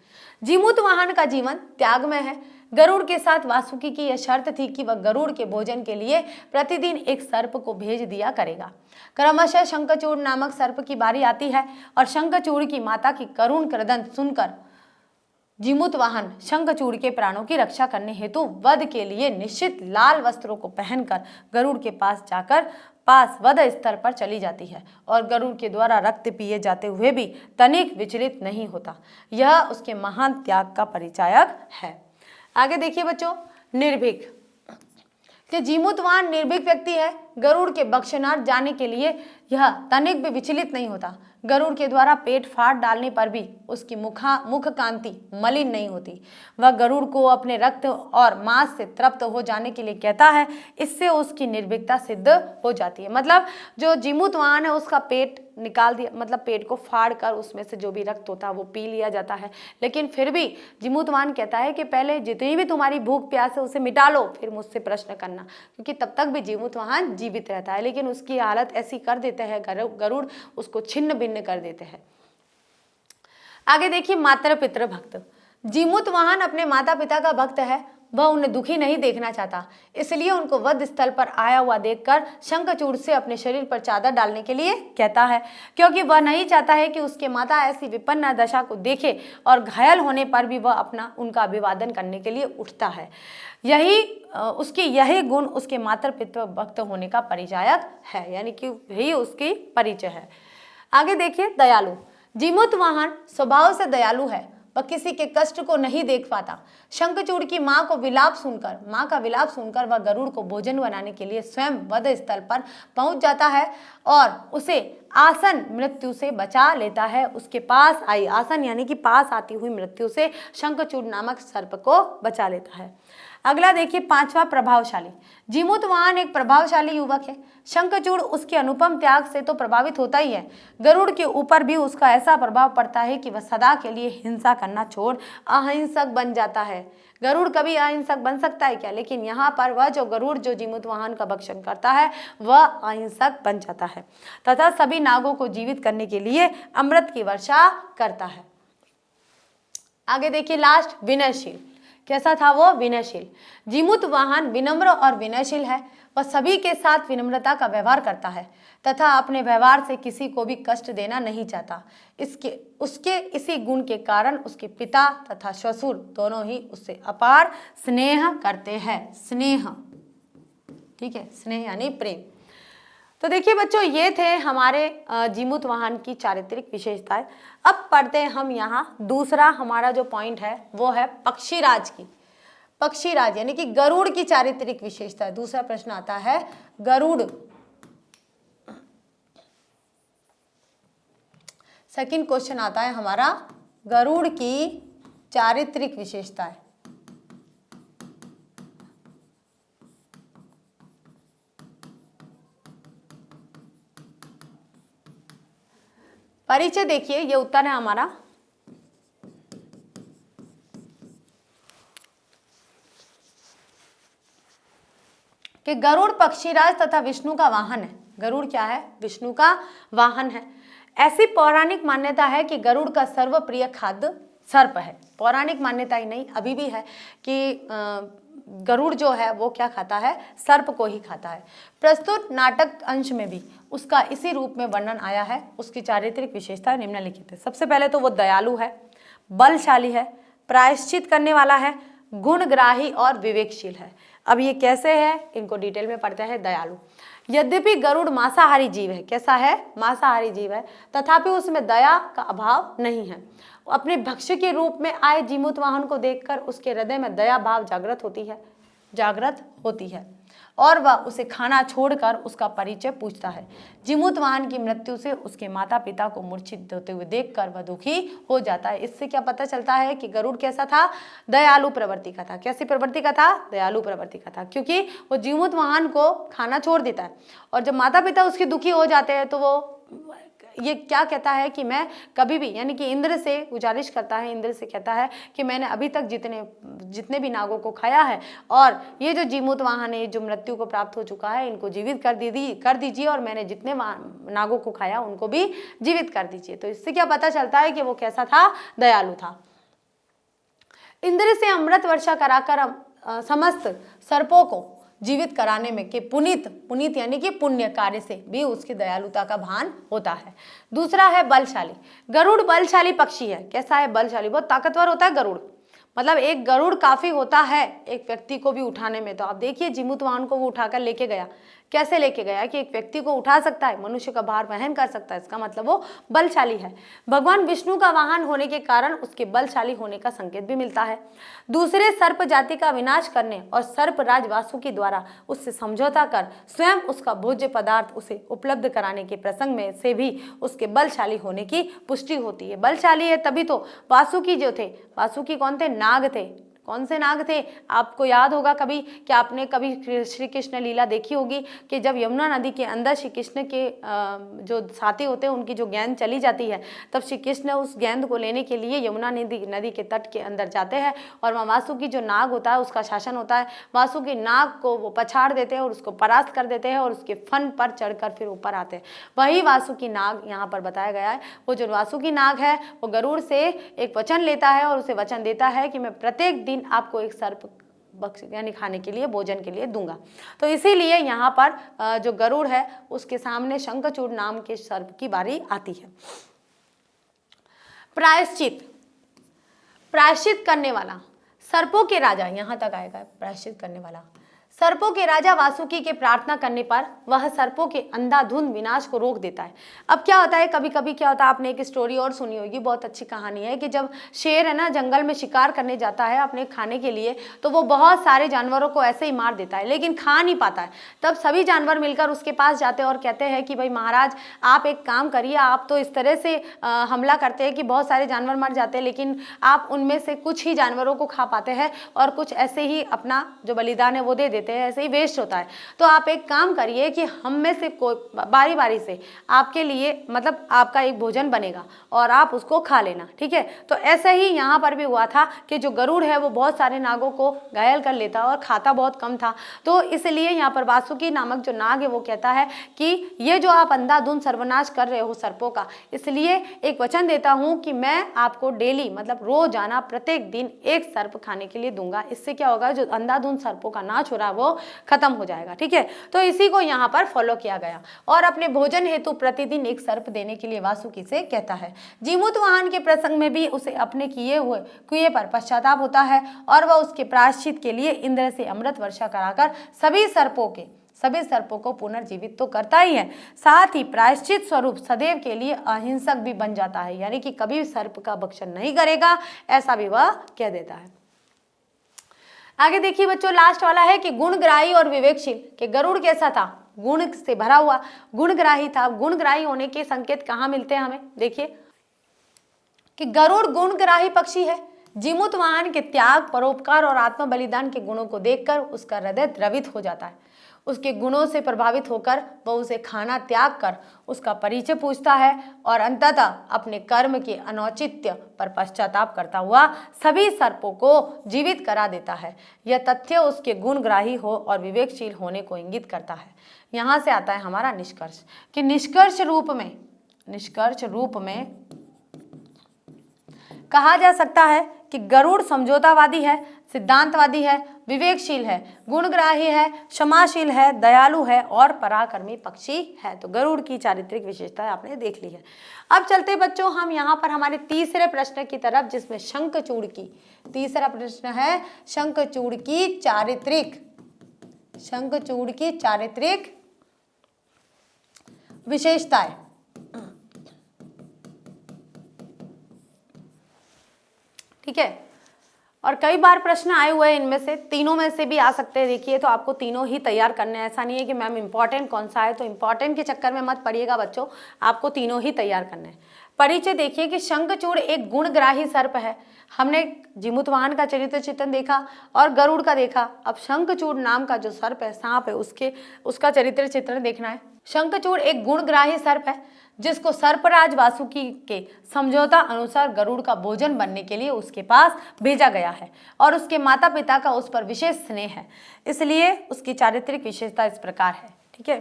जीमूतवाहन का जीवन त्यागमय है। गरुड़ के साथ वासुकी की यह शर्त थी कि वह गरुड़ के भोजन के लिए प्रतिदिन एक सर्प को भेज दिया करेगा। क्रमशः शंखचूड़ नामक सर्प की बारी आती है और शंखचूड़ की माता की करुण क्रदन सुनकर जीमूतवाहन शंखचूड़ के प्राणों की रक्षा करने हेतु वध के लिए निश्चित लाल वस्त्रों को पहनकर गरुड़ के पास वध स्थल पर चली जाती है और गरुड़ के द्वारा रक्त पिए जाते हुए भी तनिक विचलित नहीं होता। यह उसके महान त्याग का परिचायक है। आगे देखिए बच्चों, निर्भीक। कि जीमूतवाहन निर्भीक व्यक्ति है। गरुड़ के बक्शनार्थ जाने के लिए यह तनिक भी विचलित नहीं होता। गरुड़ के द्वारा पेट फाड़ डालने पर भी उसकी मुख कांति मलिन नहीं होती। वह गरुड़ को अपने रक्त और मांस से तृप्त हो जाने के लिए कहता है, इससे उसकी निर्भीकता सिद्ध हो जाती है। मतलब जो जीमूतवाहन है उसका पेट निकाल दिया, मतलब पेट को फाड़ कर उसमें से जो भी रक्त होता है वो पी लिया जाता है, लेकिन फिर भी जीमूतवाहन कहता है कि पहले जितनी भी तुम्हारी भूख प्यास है उसे मिटा लो, फिर मुझसे प्रश्न करना, क्योंकि तब तक भी जीमूतवाहन जीवित रहता है। लेकिन उसकी हालत ऐसी कर देते हैं गरुड़, उसको छिन्न भिन्न कर देते हैं। आगे देखिए मातृ पितृ भक्त। जीमूतवाहन अपने माता पिता का भक्त है। वह उन्हें दुखी नहीं देखना चाहता, इसलिए उनको वध स्थल पर आया हुआ देखकर शंखचूड़ से अपने शरीर पर चादर डालने के लिए कहता है, क्योंकि वह नहीं चाहता है कि उसके माता ऐसी विपन्न दशा को देखे और घायल होने पर भी वह उनका अभिवादन करने के लिए उठता है। यही गुण उसके मातृ पितृ भक्त होने का परिचायक है, यानी कि यही उसकी परिचय है। आगे देखिए दयालु। जीमूतवाहन स्वभाव से दयालु है। वह किसी के कष्ट को नहीं देख पाता। शंखचूड़ की माँ का विलाप सुनकर वह गरुड़ को भोजन बनाने के लिए स्वयं वध स्थल पर पहुंच जाता है और उसे आसन मृत्यु से बचा लेता है। उसके पास आई आसन यानी कि पास आती हुई मृत्यु से शंखचूड़ नामक सर्प को बचा लेता है। अगला देखिए पांचवा प्रभावशाली। जीमूतवाहन एक प्रभावशाली युवक है। शंखचूड़ उसके अनुपम त्याग से तो प्रभावित होता ही है, गरुड़ के ऊपर भी उसका ऐसा प्रभाव पड़ता है कि वह सदा के लिए हिंसा करना छोड़ अहिंसक बन जाता है। गरुड़ कभी अहिंसक बन सकता है क्या? लेकिन यहाँ पर वह जो गरुड़ जो जीमूतवाहन का भक्षण करता है वह अहिंसक बन जाता है तथा सभी नागों को जीवित करने के लिए अमृत की वर्षा करता है। आगे देखिए लास्ट विनयशील। कैसा था वो? विनयशील। जीमूतवाहन विनम्र और विनयशील है। वह सभी के साथ विनम्रता का व्यवहार करता है तथा अपने व्यवहार से किसी को भी कष्ट देना नहीं चाहता। उसके इसी गुण के कारण उसके पिता तथा ससुर दोनों ही उससे अपार स्नेह करते हैं। स्नेह, ठीक है, स्नेह यानी प्रेम। तो देखिए बच्चों, ये थे हमारे जीमूत वाहन की चारित्रिक विशेषताएं। अब पढ़ते हैं हम यहाँ दूसरा हमारा जो पॉइंट है वो है पक्षीराज की। पक्षीराज यानी कि गरुड़ की चारित्रिक विशेषता है। दूसरा प्रश्न आता है गरुड़। सेकंड क्वेश्चन आता है हमारा गरुड़ की चारित्रिक विशेषताएं। परिचय देखिए, ये उत्तर है हमारा। कि गरुड़ पक्षीराज तथा विष्णु का वाहन है। गरुड़ क्या है? विष्णु का वाहन है। ऐसी पौराणिक मान्यता है कि गरुड़ का सर्वप्रिय खाद्य सर्प है। पौराणिक मान्यता ही नहीं, अभी भी है कि गरुड़ जो है वो क्या खाता है? सर्प को ही खाता है। प्रस्तुत नाटक अंश में भी उसका इसी रूप में वर्णन आया है। उसकी चारित्रिक विशेषता निम्नलिखित है। सबसे पहले तो वो दयालु है, बलशाली है, प्रायश्चित करने वाला है, गुणग्राही और विवेकशील है। अब ये कैसे है, इनको डिटेल में पढ़ते हैं। दयालु, यद्यपि गरुड़ मांसाहारी जीव है। कैसा है? मांसाहारी जीव है, तथापि उसमें दया का अभाव नहीं है। अपने भक्ष्य के रूप में आए जीमूत वाहन को देखकर उसके हृदय में दया भाव जागृत होती है और वह उसे खाना छोड़कर उसका परिचय पूछता है। जीमूत वाहन की मृत्यु से उसके माता पिता को मूर्छित होते हुए देखकर वह दुखी हो जाता है। इससे क्या पता चलता है कि गरुड़ कैसा था? दयालु प्रवृत्ति का था। कैसी प्रवृत्ति का था? दयालु प्रवृत्ति का था, क्योंकि वो जीमूत वाहन को खाना छोड़ देता है और जब माता पिता उसके दुखी हो जाते हैं तो वो ये क्या कहता है कि मैं कभी भी, यानी कि इंद्र से गुजारिश करता है, इंद्र से कहता है कि मैंने अभी तक जितने भी नागों को खाया है और ये जो जीमूत वाहन है, जो मृत्यु को प्राप्त हो चुका है, इनको जीवित कर दीजिए और मैंने जितने नागों को खाया उनको भी जीवित कर दीजिए। तो इससे क्या पता चलता है कि वो कैसा था? दयालु था। इंद्र से अमृत वर्षा कराकर समस्त सर्पों को जीवित कराने में के पुनीत यानी कि पुण्य कार्य से भी उसकी दयालुता का भान होता है। दूसरा है बलशाली। गरुड़ बलशाली पक्षी है। कैसा है? बलशाली, बहुत ताकतवर होता है गरुड़। मतलब एक गरुड़ काफी होता है एक व्यक्ति को भी उठाने में। तो आप देखिए जीमूत वाहन को वो उठाकर लेके गया। कैसे लेके गया कि एक व्यक्ति को उठा सकता है, मनुष्य का भार वहन कर सकता है, इसका मतलब वो बलशाली है। भगवान विष्णु का वाहन होने के कारण उसके बलशाली होने का संकेत भी मिलता है। दूसरे सर्प जाति का विनाश करने और सर्पराज वासुकी द्वारा उससे समझौता कर स्वयं उसका भोज्य पदार्थ उसे उपलब्ध कराने के प्रसंग में से भी उसके बलशाली होने की पुष्टि होती है। बलशाली है तभी तो वासुकी जो थे, वासुकी कौन थे? नाग थे। कौन से नाग थे? आपको याद होगा कभी कि आपने कभी श्री कृष्ण लीला देखी होगी कि जब यमुना नदी के अंदर श्री कृष्ण के जो साथी होते हैं उनकी जो गेंद चली जाती है, तब श्री कृष्ण उस गेंद को लेने के लिए यमुना नदी के तट के अंदर जाते हैं और वहाँ वासुकी जो नाग होता है उसका शासन होता है। वासुकी नाग को वो पछाड़ देते हैं और उसको परास्त कर देते हैं और उसके फन पर चढ़कर फिर ऊपर आते हैं। वही वासुकी नाग यहाँ पर बताया गया है। वो जो वासुकी नाग है वो गरुड़ से एक वचन लेता है और उसे वचन देता है कि मैं प्रत्येक दिन आपको एक सर्प बख्श यानी खाने के लिए, भोजन के लिए दूंगा। तो इसीलिए यहाँ पर जो गरुड़ है उसके सामने शंखचूड़ नाम के सर्प की बारी आती है। प्रायश्चित करने वाला, सर्पों के राजा, यहाँ तक आएगा प्रायश्चित करने वाला। सर्पों के राजा वासुकी के प्रार्थना करने पर वह सर्पों के अंधाधुंध विनाश को रोक देता है। अब क्या होता है, कभी कभी क्या होता है, आपने एक स्टोरी और सुनी होगी, बहुत अच्छी कहानी है कि जब शेर है ना जंगल में शिकार करने जाता है अपने खाने के लिए, तो वो बहुत सारे जानवरों को ऐसे ही मार देता है लेकिन खा नहीं पाता है। तब सभी जानवर मिलकर उसके पास जाते हैं और कहते हैं कि भाई महाराज आप एक काम करिए, आप तो इस तरह से हमला करते हैं कि बहुत सारे जानवर मर जाते हैं, लेकिन आप उनमें से कुछ ही जानवरों को खा पाते हैं और कुछ ऐसे ही अपना जो बलिदान है वो दे देते हैं, ऐसे ही वेस्ट होता है। तो आप एक काम करिए कि हम में से कोई बारी बारी से आपके लिए, मतलब आपका एक भोजन बनेगा और आप उसको खा लेना, ठीक है। तो ऐसे ही यहाँ पर भी हुआ था कि जो गरुड़ है वो बहुत सारे नागों को घायल कर लेता और खाता बहुत कम था। तो इसलिए यहाँ पर वासुकी नामक जो नाग है वो कहता है कि ये जो आप अंधाधुंध सर्वनाश कर रहे हो सर्पों का, इसलिए एक वचन देता हूँ कि मैं आपको डेली, मतलब रोजाना प्रत्येक दिन एक सर्प खाने के लिए दूंगा। इससे क्या होगा, जो अंधाधुंध सर्पों का नाच हो रहा है वो खत्म हो जाएगा, ठीक है। तो इसी को यहाँ पर फॉलो किया गया और अपने भोजन हेतु प्रतिदिन एक सर्प देने के लिए वासुकी से कहता है। जीमूत वाहन के प्रसंग में भी उसे अपने किए पर पश्चाताप होता है और वह उसके प्रायश्चित के लिए इंद्र से अमृत वर्षा कराकर सभी सर्पों सभी सर्पों को पुनर्जीवित तो करता ही है, साथ ही प्रायश्चित स्वरूप सदैव के लिए अहिंसक भी बन जाता है, यानी कि कभी सर्प का भक्षण नहीं करेगा, ऐसा भी वह कह देता है। आगे देखिए बच्चों, लास्ट वाला है कि गुणग्राही और विवेकशील। कि गरुड़ कैसा था? गुण से भरा हुआ, गुणग्राही था। गुणग्राही होने के संकेत कहाँ मिलते हैं हमें? देखिए कि गरुड़ गुणग्राही पक्षी है। जीमूत वाहन के त्याग, परोपकार और आत्म बलिदान के गुणों को देखकर उसका हृदय द्रवित हो जाता है। उसके गुणों से प्रभावित होकर वह उसे खाना त्याग कर उसका परिचय पूछता है और अंततः अपने कर्म के अनौचित्य पर पश्चाताप करता हुआ सभी सर्पों को जीवित करा देता है। यह तथ्य उसके गुणग्राही हो और विवेकशील होने को इंगित करता है। यहाँ से आता है हमारा निष्कर्ष कि निष्कर्ष रूप में कहा जा सकता है कि गरुड़ समझौतावादी है, सिद्धांतवादी है, विवेकशील है, गुणग्राही है, क्षमाशील है, दयालु है और पराक्रमी पक्षी है। तो गरुड़ की चारित्रिक विशेषताएं आपने देख ली है। अब चलते बच्चों हम यहाँ पर हमारे तीसरे प्रश्न की तरफ, जिसमें शंखचूड़ की, तीसरा प्रश्न है शंखचूड़ की चारित्रिक विशेषताएं। ठीक है, और कई बार प्रश्न आए हुए हैं, इनमें से तीनों में से भी आ सकते हैं। देखिए तो आपको तीनों ही तैयार करने हैं, ऐसा नहीं है कि मैम इंपॉर्टेंट कौन सा है, तो इंपॉर्टेंट के चक्कर में मत पड़िएगा बच्चों, आपको तीनों ही तैयार करने हैं। परिचय देखिए कि शंखचूड़ एक गुणग्राही सर्प है। हमने जीमूत वाहन का चरित्र चित्रण देखा और गरुड़ का देखा। अब शंखचूड़ नाम का जो सर्प है, सांप है, उसका चरित्र चित्रण देखना है। शंखचूड़ एक गुणग्राही सर्प है जिसको सर्पराज वासुकी के समझौता अनुसार गरुड़ का भोजन बनने के लिए उसके पास भेजा गया है और उसके माता पिता का उस पर विशेष स्नेह है, इसलिए उसकी चारित्रिक विशेषता इस प्रकार है। ठीक है,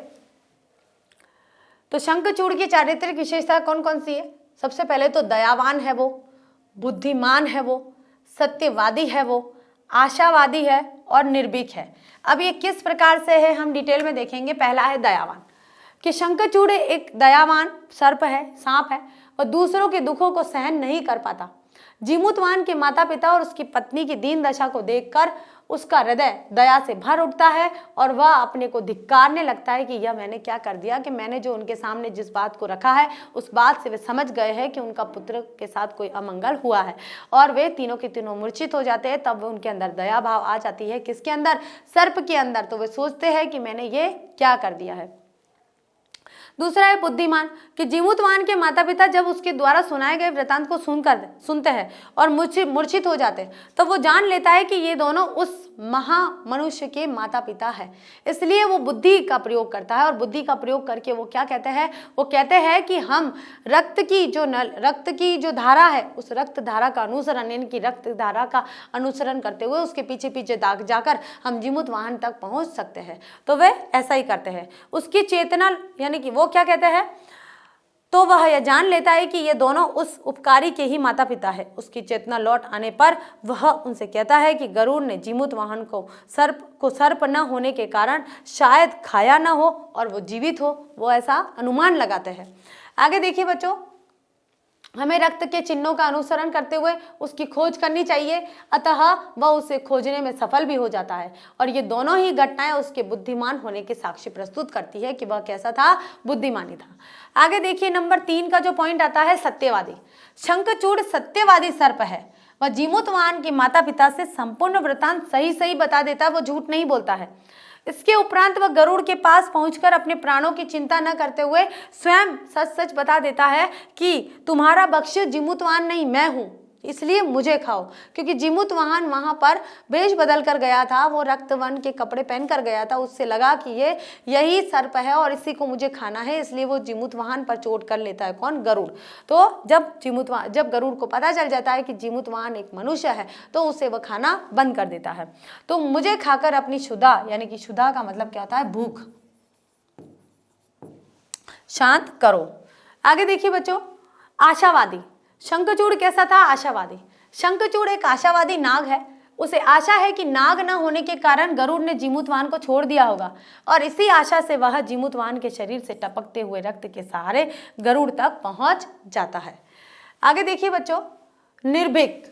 तो शंखचूड़ की चारित्रिक विशेषता कौन कौन सी है? सबसे पहले तो दयावान है वो, बुद्धिमान है वो, सत्यवादी है वो, आशावादी है और निर्भीक है। अब ये किस प्रकार से है हम डिटेल में देखेंगे। पहला है दयावान, कि शंखचूड़ एक दयावान सर्प है, सांप है, और दूसरों के दुखों को सहन नहीं कर पाता। जीमूत वाहन के माता पिता और उसकी पत्नी की दीन दशा को देखकर उसका हृदय दया से भर उठता है और वह अपने को धिक्कारने लगता है कि यह मैंने क्या कर दिया, कि मैंने जो उनके सामने जिस बात को रखा है उस बात से वे समझ गए हैं कि उनका पुत्र के साथ कोई अमंगल हुआ है और वे तीनों के तीनों मूर्छित हो जाते हैं। तब उनके अंदर दया भाव आ जाती है। किसके अंदर? सर्प के अंदर। तो वे सोचते हैं कि मैंने ये क्या कर दिया है। दूसरा है बुद्धिमान, कि जीमूत वाहन के माता पिता जब उसके द्वारा सुनाए गए वृतांत को सुनते हैं और मूर्छित हो जाते हैं, तो वो जान लेता है कि ये दोनों उस महामनुष्य के माता पिता है। इसलिए वो बुद्धि का प्रयोग करता है और बुद्धि का प्रयोग करके वो क्या कहते हैं? वो कहते हैं कि हम रक्त की जो धारा है, उस रक्त धारा का अनुसरण, यानी कि रक्त धारा का अनुसरण करते हुए उसके पीछे पीछे जाकर हम जीमूत वाहन तक पहुंच सकते हैं। तो वे ऐसा ही करते हैं। उसकी चेतना, यानी कि वो क्या कहते हैं, तो वह यह जान लेता है कि ये दोनों उस उपकारी के ही माता पिता है। उसकी चेतना लौट आने पर वह उनसे कहता है कि गरुड़ ने जीमूत वाहन को सर्प न होने के कारण शायद खाया न हो और वो जीवित हो, वो ऐसा अनुमान लगाते हैं। आगे देखिए बच्चों, हमें रक्त के चिन्हों का अनुसरण करते हुए उसकी खोज करनी चाहिए, अतः वह उसे खोजने में सफल भी हो जाता है और ये दोनों ही घटनाएं उसके बुद्धिमान होने के साक्ष्य प्रस्तुत करती है कि वह कैसा था, बुद्धिमानी था। आगे देखिए नंबर 3 का जो पॉइंट आता है, सत्यवादी। शंखचूड़ सत्यवादी सर्प है। वह जीमूत वाहन के माता पिता से संपूर्ण वृतांत सही बता देता है, वो झूठ नहीं बोलता है। इसके उपरांत वह गरुड़ के पास पहुंचकर अपने प्राणों की चिंता न करते हुए स्वयं सच बता देता है कि तुम्हारा भक्ष्य जीमूत वाहन नहीं, मैं हूं, इसलिए मुझे खाओ। क्योंकि जीमूत वाहन वहां पर वेश बदल कर गया था, वो रक्तवर्ण के कपड़े पहन कर गया था, उससे लगा कि ये यही सर्प है और इसी को मुझे खाना है, इसलिए वो जीमूत वाहन पर चोट कर लेता है। कौन? गरुड़। तो जब गरुड़ को पता चल जाता है कि जीमूत वाहन एक मनुष्य है तो उसे वह खाना बंद कर देता है। तो मुझे खाकर अपनी क्षुधा, यानी कि क्षुधा का मतलब क्या होता है? भूख, शांत करो। आगे देखिए बच्चों, आशावादी। शंखचूड़ कैसा था? आशावादी। शंखचूड़ एक आशावादी नाग है। उसे आशा है कि नाग न होने के कारण गरुड़ ने जीमूत वाहन को छोड़ दिया होगा और इसी आशा से वह जीमूत वाहन के शरीर से टपकते हुए रक्त के सहारे गरुड़ तक पहुंच जाता है। आगे देखिए बच्चों, निर्भीक।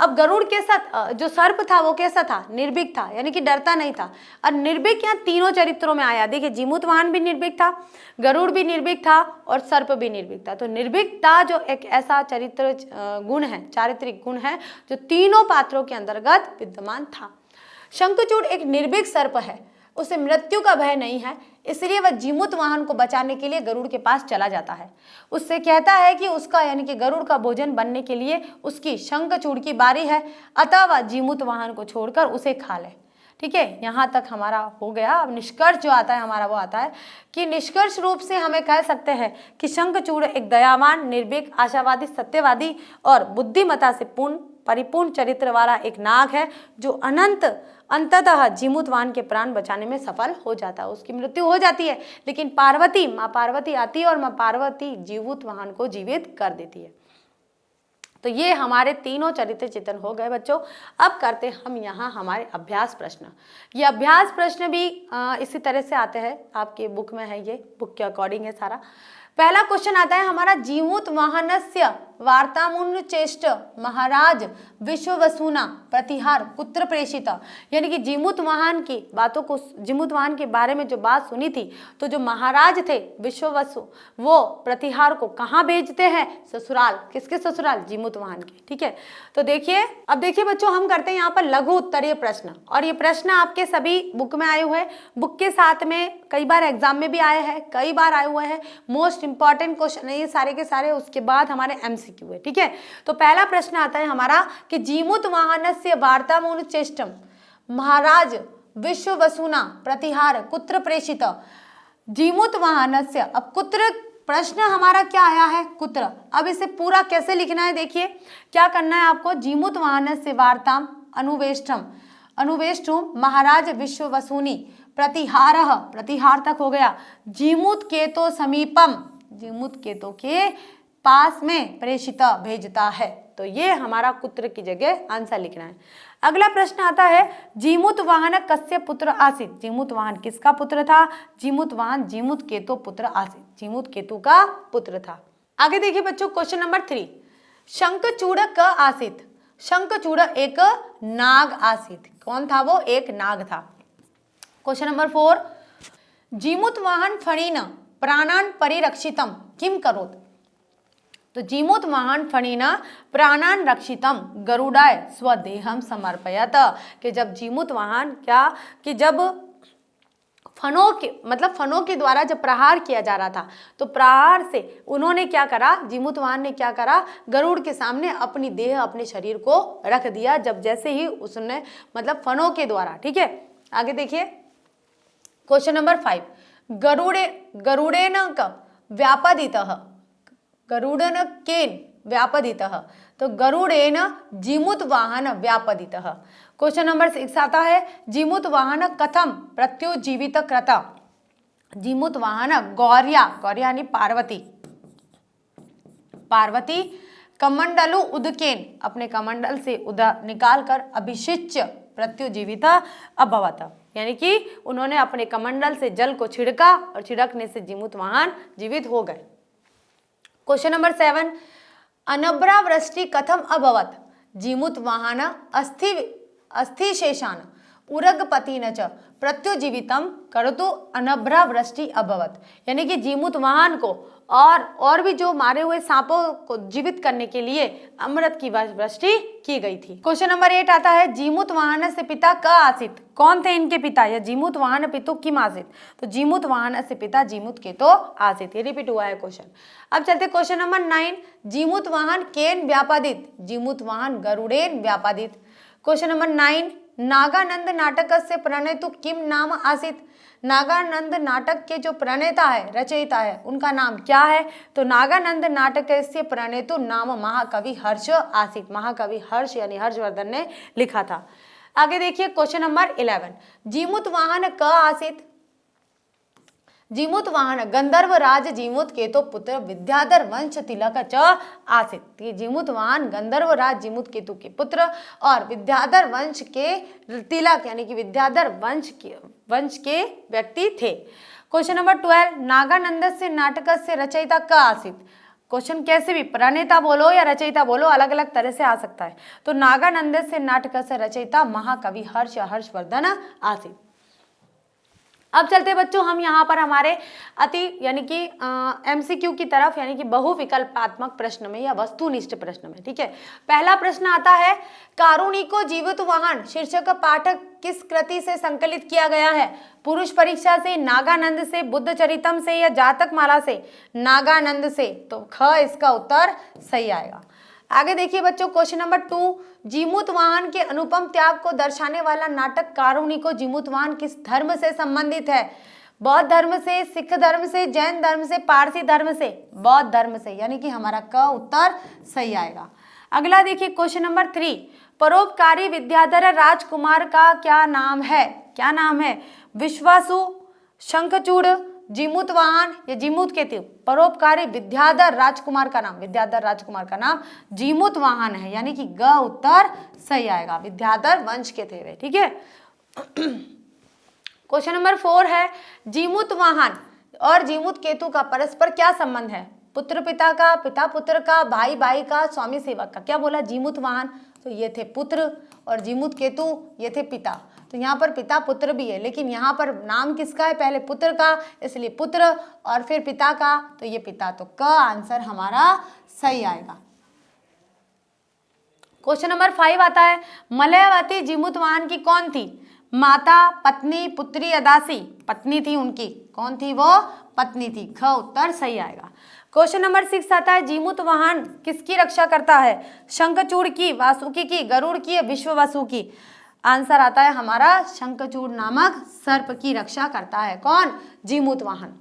अब गरुड़ के साथ जो सर्प था वो कैसा था, निर्भीक था, यानी कि डरता नहीं था। और निर्भीक यहाँ तीनों चरित्रों में आया। देखिए जीमूत वाहन भी निर्भीक था, गरुड़ भी निर्भीक था और सर्प भी निर्भीक था। तो निर्भीकता जो एक ऐसा चरित्र गुण है, चारित्रिक गुण है, जो तीनों पात्रों के अंतर्गत विद्यमान था। शंखचूड़ एक निर्भीक सर्प है, उसे मृत्यु का भय नहीं है, इसलिए वह जीमूत वाहन को बचाने के लिए गरुड़ के पास चला जाता है। उससे कहता है कि उसका यानी कि गरुड़ का भोजन बनने के लिए उसकी शंखचूड़ की बारी है, अतः वह जीमूत वाहन को छोड़कर उसे खा ले। ठीक है, यहाँ तक हमारा हो गया। अब निष्कर्ष जो आता है हमारा वो आता है कि निष्कर्ष रूप से हमें कह सकते हैं कि शंखचूड़ एक दयावान, निर्भीक, आशावादी, सत्यवादी और बुद्धिमता से परिपूर्ण चरित्र वाला एक नाग है, जो अंततः जीमूत वाहन के प्राण बचाने में सफल हो जाता है। उसकी मृत्यु हो जाती है, लेकिन माँ पार्वती आती है और माँ पार्वती जीमूत वाहन को जीवित कर देती है। तो ये हमारे तीनों चरित्र चित्रण हो गए बच्चों। अब करते हम यहाँ हमारे अभ्यास प्रश्न। ये अभ्यास प्रश्न भी इसी तरह से आते हैं, आपके बुक में है, ये बुक के अकॉर्डिंग है सारा। पहला क्वेश्चन आता है हमारा, जीमूत वाहनस्य वार्तामुन्चेष्ट महाराज विश्ववसुना प्रतिहार कुत्र प्रेषित। यानी कि जीमूत वाहन की बातों को, जीमूत वाहन के बारे में जो बात सुनी थी, तो जो महाराज थे विश्ववसु, वो प्रतिहार को कहाँ भेजते हैं, ससुराल। किसके ससुराल, जीमूत वाहन के। ठीक है, तो देखिए, अब देखिए बच्चों, हम करते हैं यहाँ पर लघु उत्तरीय प्रश्न, और ये प्रश्न आपके सभी बुक में आए हुए हैं, बुक के साथ में कई बार एग्जाम में भी आए हैं, कई बार आए हुए हैं। मोस्ट इंपॉर्टेंट क्वेश्चन है ये सारे के सारे, उसके बाद हमारे एमसीक्यू है। ठीक है, तो पहला प्रश्न आता है हमारा कि जीमूत वाहनस्य वार्तामुन्चेष्टम महाराज विश्ववसुना प्रतिहार कुत्र प्रेषित। जीमूत वाहनस्य, अब कुत्र प्रश्न हमारा क्या आया है, कुत्र। अब इसे पूरा कैसे लिखना है, देखिए क्या करना है आपको। जीमूत वाहनस्य वार्ताम अनुवेष्टुम महाराज विश्ववसुनी प्रतिहारः, प्रतिहार तक हो गया। जीमूत केतो समीपम, जीमूत केतो के पास में प्रेषित, भेजता है। तो ये हमारा कुत्र की जगह आंसर लिखना है। अगला प्रश्न आता है, जीमूत वाहन कस्य पुत्र आसीत। जीमूत वाहन किसका पुत्र था, जीमूत वाहन जीमूत केतु पुत्र आसीत, जीमूत केतु का पुत्र था। आगे देखिए बच्चों, क्वेश्चन नंबर 3, शंखचूड़ क आसीत। शंखचूड़ एक नाग आसीत, कौन था वो, एक नाग था। क्वेश्चन नंबर 4, जीमूत वाहन फणीन प्राणान परिरक्षितम किम करोत। तो जीमूत वाहन फणीन प्राणान रक्षितम गरुडाय स्वदेहम समर्पयत। कि जब जीमूत वाहन क्या, कि जब फनों के द्वारा जब प्रहार किया जा रहा था, तो प्रहार से उन्होंने क्या करा, जीमूत वाहन ने क्या करा, गरुड़ के सामने अपनी देह, अपने शरीर को रख दिया, जब जैसे ही उसने फनों के द्वारा। ठीक है, आगे देखिए क्वेश्चन नंबर 5, गरुड़ेन व्यापदितः, गरुड़न केन व्यापदितः। तो गरुड़ेन जीमूत वाहन व्यापदितः। क्वेश्चन नंबर 6 आता है, जीमूत वाहन कथम प्रत्युजीवित कृत। जीमूत वाहन गौर्या, गौर्या यानी पार्वती कमंडलु उदकेन, अपने कमंडल से उदक निकाल कर अभिषिच्य प्रत्युजीवित अभवत। यानी कि उन्होंने अपने कमंडल से जल को छिड़का और छिड़कने से जीमूत वाहन जीवित हो गए। क्वेश्चन नंबर 7, अनभ्रावृष्टि कथम अभवत। जीमूत वाहन अस्थिशेषान उरगपतिन च प्रत्युजीवितम करतु अनभ्रावृष्टि अभवत। यानी कि जीमूत वाहन को और भी जो मारे हुए सांपों को जीवित करने के लिए अमृत की वृष्टि की गई थी। क्वेश्चन नंबर 8 आता है, जीमूत वाहन से पिता क आसित। कौन थे इनके पिता, या जीमूत वाहन पितु किम आसित। तो जीमूत वाहन से पिता जीमूत केतो आसित। ये रिपीट हुआ है क्वेश्चन। अब चलते क्वेश्चन नंबर 9, जीमूत वाहन केन व्यापादित। जीमूत वाहन गरुड़ेन व्यापादित। क्वेश्चन नंबर 9, नागानंद नाटक से प्रणेतु किम नाम आसित। नागानंद नाटक के जो प्रणेता है, रचयिता है, उनका नाम क्या है। तो नागानंद नाटक से प्रणेतु नाम महाकवि हर्ष आसित। महाकवि हर्ष यानी हर्षवर्धन ने लिखा था। आगे देखिए क्वेश्चन नंबर 11, जीमूत वाहन क आसित। जीमूत वाहन गंधर्व राज जीमूत केतु पुत्र विद्याधर वंश तिलक च आसित। ये जीमूत वाहन गंधर्व राज जीमूत केतु के पुत्र और विद्याधर वंश के तिलक यानी कि विद्याधर वंश के व्यक्ति थे। क्वेश्चन नंबर 12, नागानंद से नाटक से रचयिता क आसित। क्वेश्चन कैसे भी प्रणेता बोलो या रचयिता बोलो, अलग अलग तरह से आ सकता है। तो नागानंदस्य नाटकस्य रचयिता महाकवि हर्षवर्धन आसीत्। अब चलते बच्चों हम यहाँ पर हमारे अति यानी कि MCQ की तरफ, यानी कि बहुविकल्पात्मक प्रश्न में या वस्तुनिष्ठ प्रश्न में। ठीक है, पहला प्रश्न आता है, कारुणिको जीवित वाहन शीर्षक पाठक किस कृति से संकलित किया गया है? पुरुष परीक्षा से, नागानंद से, बुद्ध चरितम से या जातक माला से? नागानंद से, तो ख इसका उत्तर सही आएगा। आगे देखिए बच्चों, क्वेश्चन नंबर 2, जीमूतवाहन के अनुपम त्याग को दर्शाने वाला नाटक कारुणिको जीमूतवाहन किस धर्म से संबंधित है? बौद्ध धर्म से, सिख धर्म से, जैन धर्म से, पारसी धर्म से? बौद्ध धर्म से, यानी कि हमारा क उत्तर सही आएगा। अगला देखिए क्वेश्चन नंबर 3, परोपकारी विद्याधर राजकुमार का क्या नाम है? क्या नाम है? विश्वासु, शंखचूड़, जीमूतवाहन या जीमूतकेतु? परोपकारी विद्याधर राजकुमार का नाम, विद्याधर राजकुमार का नाम जीमूतवाहन है, यानी कि ग उत्तर सही आएगा। विद्याधर वंश के थे वे। ठीक है। क्वेश्चन नंबर 4 है, जीमूतवाहन और जीमूतकेतु का परस्पर क्या संबंध है? पुत्र पिता का, पिता पुत्र का, भाई भाई का, स्वामी सेवक का? क्या बोला? जीमूतवाहन तो ये थे पुत्र और जीमूतकेतु ये थे पिता। तो यहाँ पर पिता पुत्र भी है, लेकिन यहाँ पर नाम किसका है? पहले पुत्र का, इसलिए पुत्र, और फिर पिता का, तो ये पिता। तो क आंसर हमारा सही आएगा। क्वेश्चन नंबर 5 आता है, मलयावती जीमूतवाहन की कौन थी? माता, पत्नी, पुत्री या दासी? पत्नी थी उनकी। कौन थी वो? पत्नी थी। ख उत्तर सही आएगा। क्वेश्चन नंबर 6 आता है, जीमूतवाहन किसकी रक्षा करता है? शंखचूड़ की, वासुकी की, गरुड़ की या विश्ववसु की? आंसर आता है हमारा शंखचूड़ नामक सर्प की रक्षा करता है। कौन? जीमूतवाहन।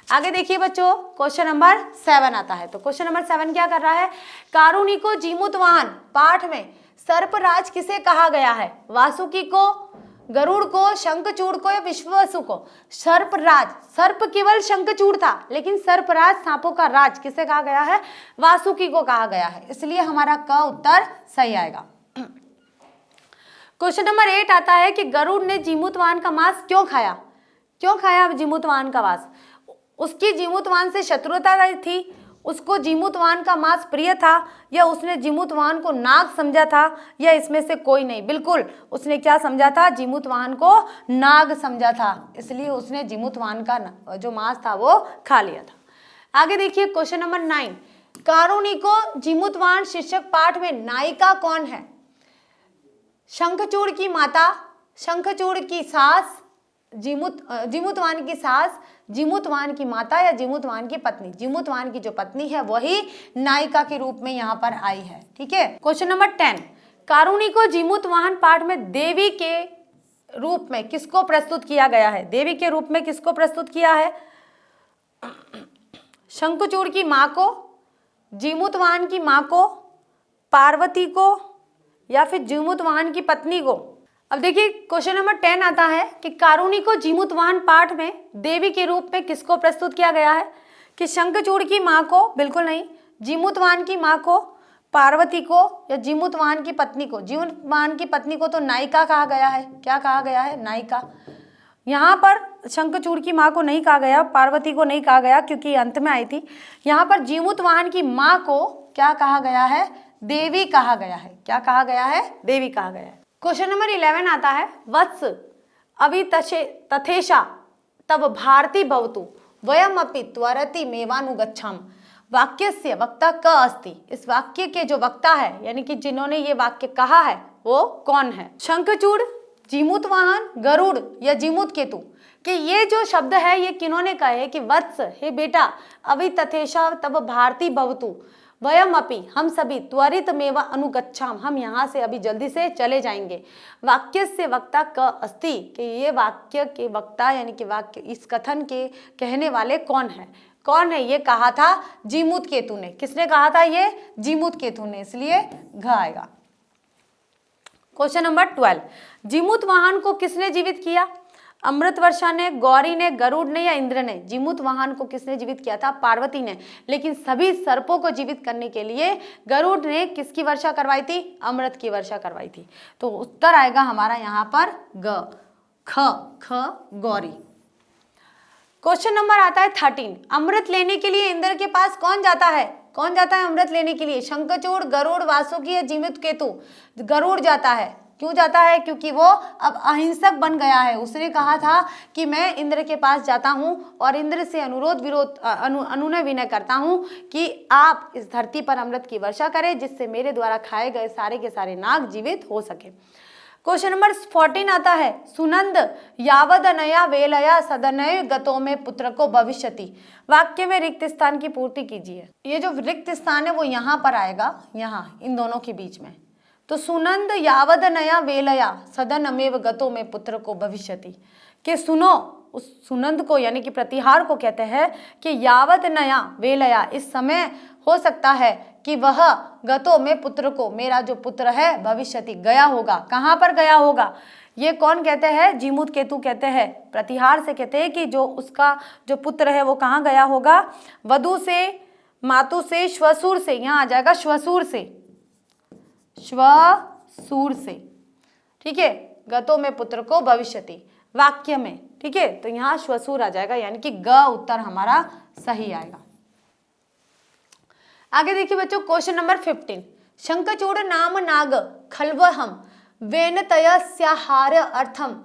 आगे देखिए बच्चों, क्वेश्चन नंबर 7 आता है। तो क्वेश्चन नंबर 7 क्या कर रहा है? कारुणिको जीमूतवाहन पाठ में सर्पराज किसे कहा गया है? वासुकी को, गरुड़ को, शंखचूड़ को या विश्ववसु को? सर्पराज, सर्प केवल शंखचूड़ था, लेकिन सर्पराज सांपों का राज किसे कहा गया है? वासुकी को कहा गया है, इसलिए हमारा क उत्तर सही आएगा। क्वेश्चन नंबर 8 आता है कि गरुड़ ने जीमूतवाहन का मांस क्यों खाया? क्यों खाया जीमूतवाहन का मांस? उसकी जीमूतवाहन से शत्रुता थी, उसको जीमूतवाहन का मांस प्रिय था, या उसने जीमूतवाहन को नाग समझा था, या इसमें से कोई नहीं? बिल्कुल उसने क्या समझा था? जीमूतवाहन को नाग समझा था, इसलिए उसने जीमूतवाहन का जो मांस था वो खा लिया था। आगे देखिए क्वेश्चन नंबर 9, कारुणिको जीमूतवाहन शीर्षक पाठ में नायिका कौन है? शंखचूड़ की माता, शंखचूड़ की सास, जीमूतवाहन की सास, जीमूतवाहन की माता या जीमूतवाहन की पत्नी? जीमूतवाहन की जो पत्नी है वही नायिका के रूप में यहाँ पर आई है। ठीक है। क्वेश्चन नंबर 10, कारुणिको जीमूतवाहन पाठ में देवी के रूप में किसको प्रस्तुत किया गया है? देवी के रूप में किसको प्रस्तुत किया है? शंखचूड़ की माँ को, जीमूतवाहन की माँ को, पार्वती को, या फिर जीमूतवाहन की पत्नी को? अब देखिए क्वेश्चन नंबर 10 आता है कि कारुणिको जीमूतवाहन पाठ में देवी के रूप में किसको प्रस्तुत किया गया है? कि शंखचूड़ की माँ को? बिल्कुल नहीं। जीमूतवाहन की माँ को, पार्वती को, या जीमूतवाहन की पत्नी को? जीमूतवाहन की पत्नी को तो नायिका कहा गया है। क्या कहा गया है? नायिका। यहाँ पर शंखचूड़ की माँ को नहीं कहा गया, पार्वती को नहीं कहा गया क्योंकि अंत में आई थी। यहाँ पर जीमूतवाहन की माँ को क्या कहा गया है? देवी कहा गया है। क्या कहा गया है? देवी कहा गया है। क्वेश्चन नंबर 11 आता है, वत्स अभि तथेशा तब भारती भवतु वयमपि त्वरति मेवानुगच्छाम वाक्यस्य वक्ता क अस्ति? इस वाक्य के जो वक्ता है, यानी कि जिन्होंने ये वाक्य कहा है, वो कौन है? शंखचूड़, जीमूतवाहन, गरुड़ या जीमूतकेतु? कि ये जो शब्द है ये किन्होंने कहे कि वत्स, हे बेटा, अभि तथेशा तब भारती भवतु वयम अपि, हम सभी, त्वरित मेवा अनुगच्छाम, हम यहाँ से अभी जल्दी से चले जाएंगे। वाक्य से वक्ता क अस्ति, कि ये वाक्य के वक्ता यानी कि वाक्य इस कथन के कहने वाले कौन है? कौन है? ये कहा था जीमूतकेतु ने। किसने कहा था? ये जीमूतकेतु ने, इसलिए घ आएगा। क्वेश्चन नंबर 12, जीमूतवाहन को किसने जीवित किया? अमृतवर्षा ने, गौरी ने, गरुड़ ने या इंद्र ने? जीमूतवाहन को किसने जीवित किया था? पार्वती ने। लेकिन सभी सर्पों को जीवित करने के लिए गरुड़ ने किसकी वर्षा करवाई थी? अमृत की वर्षा करवाई थी। तो उत्तर आएगा हमारा यहाँ पर ग, ख गौरी। क्वेश्चन नंबर आता है 13, अमृत लेने के लिए इंद्र के पास कौन जाता है? कौन जाता है अमृत लेने के लिए? शंखचूड़, गरुड़, वासुकी या जीमूत केतु? गरुड़ जाता है। क्यों जाता है? क्योंकि वो अब अहिंसक बन गया है। उसने कहा था कि मैं इंद्र के पास जाता हूँ और इंद्र से अनुनय विनय करता हूँ कि आप इस धरती पर अमृत की वर्षा करें, जिससे मेरे द्वारा खाए गए सारे के सारे नाग जीवित हो सके। क्वेश्चन नंबर 14 आता है, सुनंद यावदनया वेलया सदनय गतों में पुत्र को भविष्यति। वाक्य में रिक्त स्थान की पूर्ति कीजिए। ये जो रिक्त स्थान है वो यहाँ पर आएगा, यहाँ इन दोनों के बीच में। तो सुनंद यावदनया वेलया सदनमेव गतों में पुत्र को भविष्यति, कि सुनो, उस सुनंद को यानी कि प्रतिहार को कहते हैं कि यावत नया वेलया, इस समय हो सकता है कि वह गतो में पुत्र को, मेरा जो पुत्र है, भविष्यति गया होगा। कहाँ पर गया होगा? ये कौन कहते हैं? जीमूत केतु कहते हैं। प्रतिहार से कहते हैं कि जो उसका जो पुत्र है वो कहाँ गया होगा? वधु से, मातु से, श्वशुर से। यहाँ आ जाएगा श्वशुर से, श्वशुर से। ठीक है, गतो में पुत्र को भविष्यति वाक्य में। ठीक है, तो यहाँ श्वशुर आ जाएगा, यानी कि ग उत्तर हमारा सही आएगा। आगे देखिए बच्चों, क्वेश्चन नंबर 15, शंखचूड़ नाम नाग खल्वहम वेनतयस्याहार अर्थम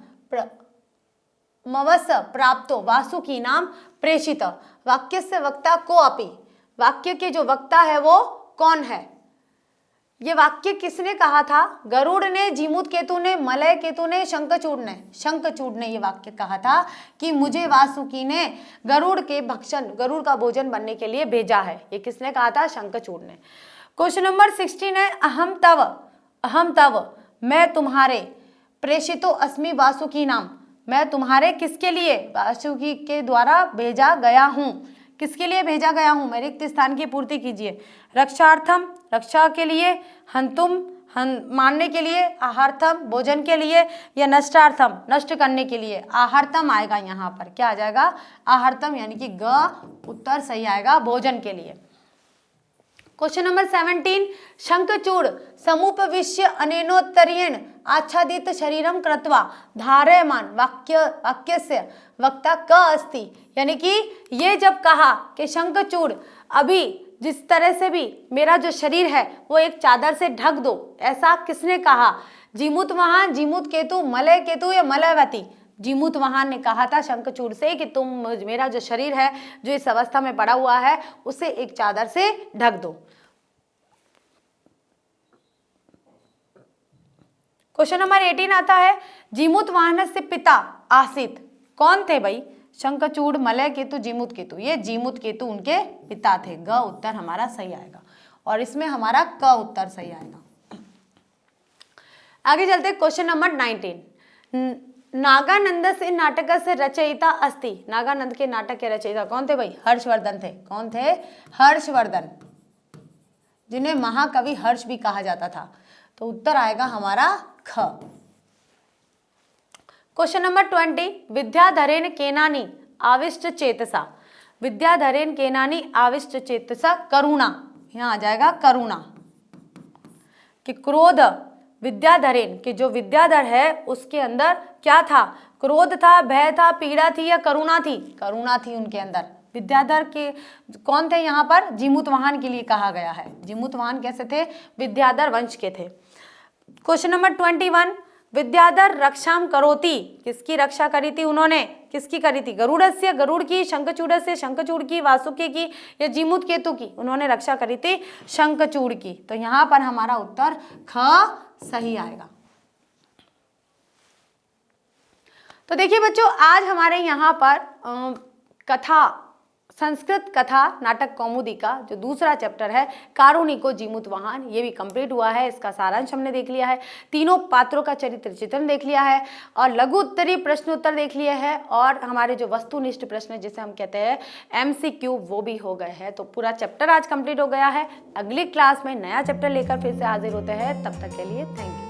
मवस प्राप्तो वासुकी नाम प्रेषित। वाक्य से वक्ता को अपि, वाक्य के जो वक्ता है वो कौन है? ये वाक्य किसने कहा था? गरुड़ ने, जीमूत केतु ने, मलय केतु ने, शंखचूड़ ने? शंखचूड़ ने ये वाक्य कहा था कि मुझे वासुकी ने गरुड़ के भक्षण, गरुड़ का भोजन बनने के लिए भेजा है। ये किसने कहा था? शंखचूड़ ने। क्वेश्चन नंबर 16 है, अहम तव मैं तुम्हारे, प्रेषितो अस्मि वासुकी नाम, मैं तुम्हारे किसके लिए? वासुकी के द्वारा भेजा गया हूँ। किसके लिए भेजा गया हूँ? मैं रिक्त स्थान की पूर्ति कीजिए। रक्षार्थम, रक्षा के लिए, हंतुम, मारने के लिए, आहार्थम, भोजन के लिए, या नष्टार्थम, नष्ट करने के लिए। आहार्थम आएगा यहाँ पर। क्या आ जाएगा? आहार्थम, यानी कि ग उत्तर सही आएगा, भोजन के लिए। क्वेश्चन नंबर 17, शंखचूड़ समुपविश्य अनेनोत्तरेण आच्छादित शरीरम कृत्वा धारयमान वाक्यस्य वक्ता क अस्ति। यानी कि ये जब कहा कि शंखचूड़ अभी जिस तरह से भी मेरा जो शरीर है वो एक चादर से ढक दो, ऐसा किसने कहा? जीमूत वाहन, जीमूत केतु, मलय केतु या मलयवती? जीमूत वाहन ने कहा था शंखचूड़ से कि तुम मेरा जो शरीर है जो इस अवस्था में पड़ा हुआ है उसे एक चादर से ढक दो। क्वेश्चन नंबर 18 आता है, जीमूत वाहन से पिता आसित। कौन थे भाई? शंखचूड़, मलय केतु, जीमूत केतु। ये जीमूत केतु उनके पिता थे। ग उत्तर हमारा सही आएगा और इसमें हमारा क उत्तर सही आएगा। आगे चलते क्वेश्चन नंबर 19, नागानंद से नाटक से रचयिता अस्ति। नागानंद के नाटक के रचयिता कौन थे भाई? हर्षवर्धन थे। कौन थे? हर्षवर्धन, जिन्हें महाकवि हर्ष भी कहा जाता था। तो उत्तर आएगा हमारा ख। क्वेश्चन नंबर 20, विद्याधरेन केनानी आविष्ट चेतसा। विद्याधरेन केनानी आविष्ट चेतसा करुणा। यहाँ आ जाएगा करुणा। कि क्रोध, विद्याधरेन कि जो विद्याधर है उसके अंदर क्या था? क्रोध था, भय था, पीड़ा थी या करुणा थी? करुणा थी उनके अंदर। विद्याधर के कौन थे? यहाँ पर जीमूत वाहन के लिए कहा गया है। जीमूत वाहन कैसे थे? विद्याधर वंश के थे। क्वेश्चन नंबर 21, विद्याधर रक्षाम करोति। किसकी रक्षा करी थी उन्होंने? किसकी करी थी? गरुड़स्य, गरुड़ की, शंखचूड़स्य, शंखचूड़ की, वासुकी की या जीमूत केतु की? उन्होंने रक्षा करी थी शंखचूड़ की। तो यहाँ पर हमारा उत्तर ख सही आएगा। तो देखिए बच्चों, आज हमारे यहाँ पर कथा, संस्कृत कथा नाटक कौमुदी का जो दूसरा चैप्टर है कारुणिको जीमूत वाहन, ये भी कंप्लीट हुआ है। इसका सारांश हमने देख लिया है, तीनों पात्रों का चरित्र चित्रण देख लिया है और लघु उत्तरीय प्रश्न उत्तर देख लिए हैं और हमारे जो वस्तुनिष्ठ प्रश्न जिसे हम कहते हैं MCQ वो भी हो गए हैं। तो पूरा चैप्टर आज कंप्लीट हो गया है। अगली क्लास में नया चैप्टर लेकर फिर से हाजिर होते हैं। तब तक के लिए थैंक यू।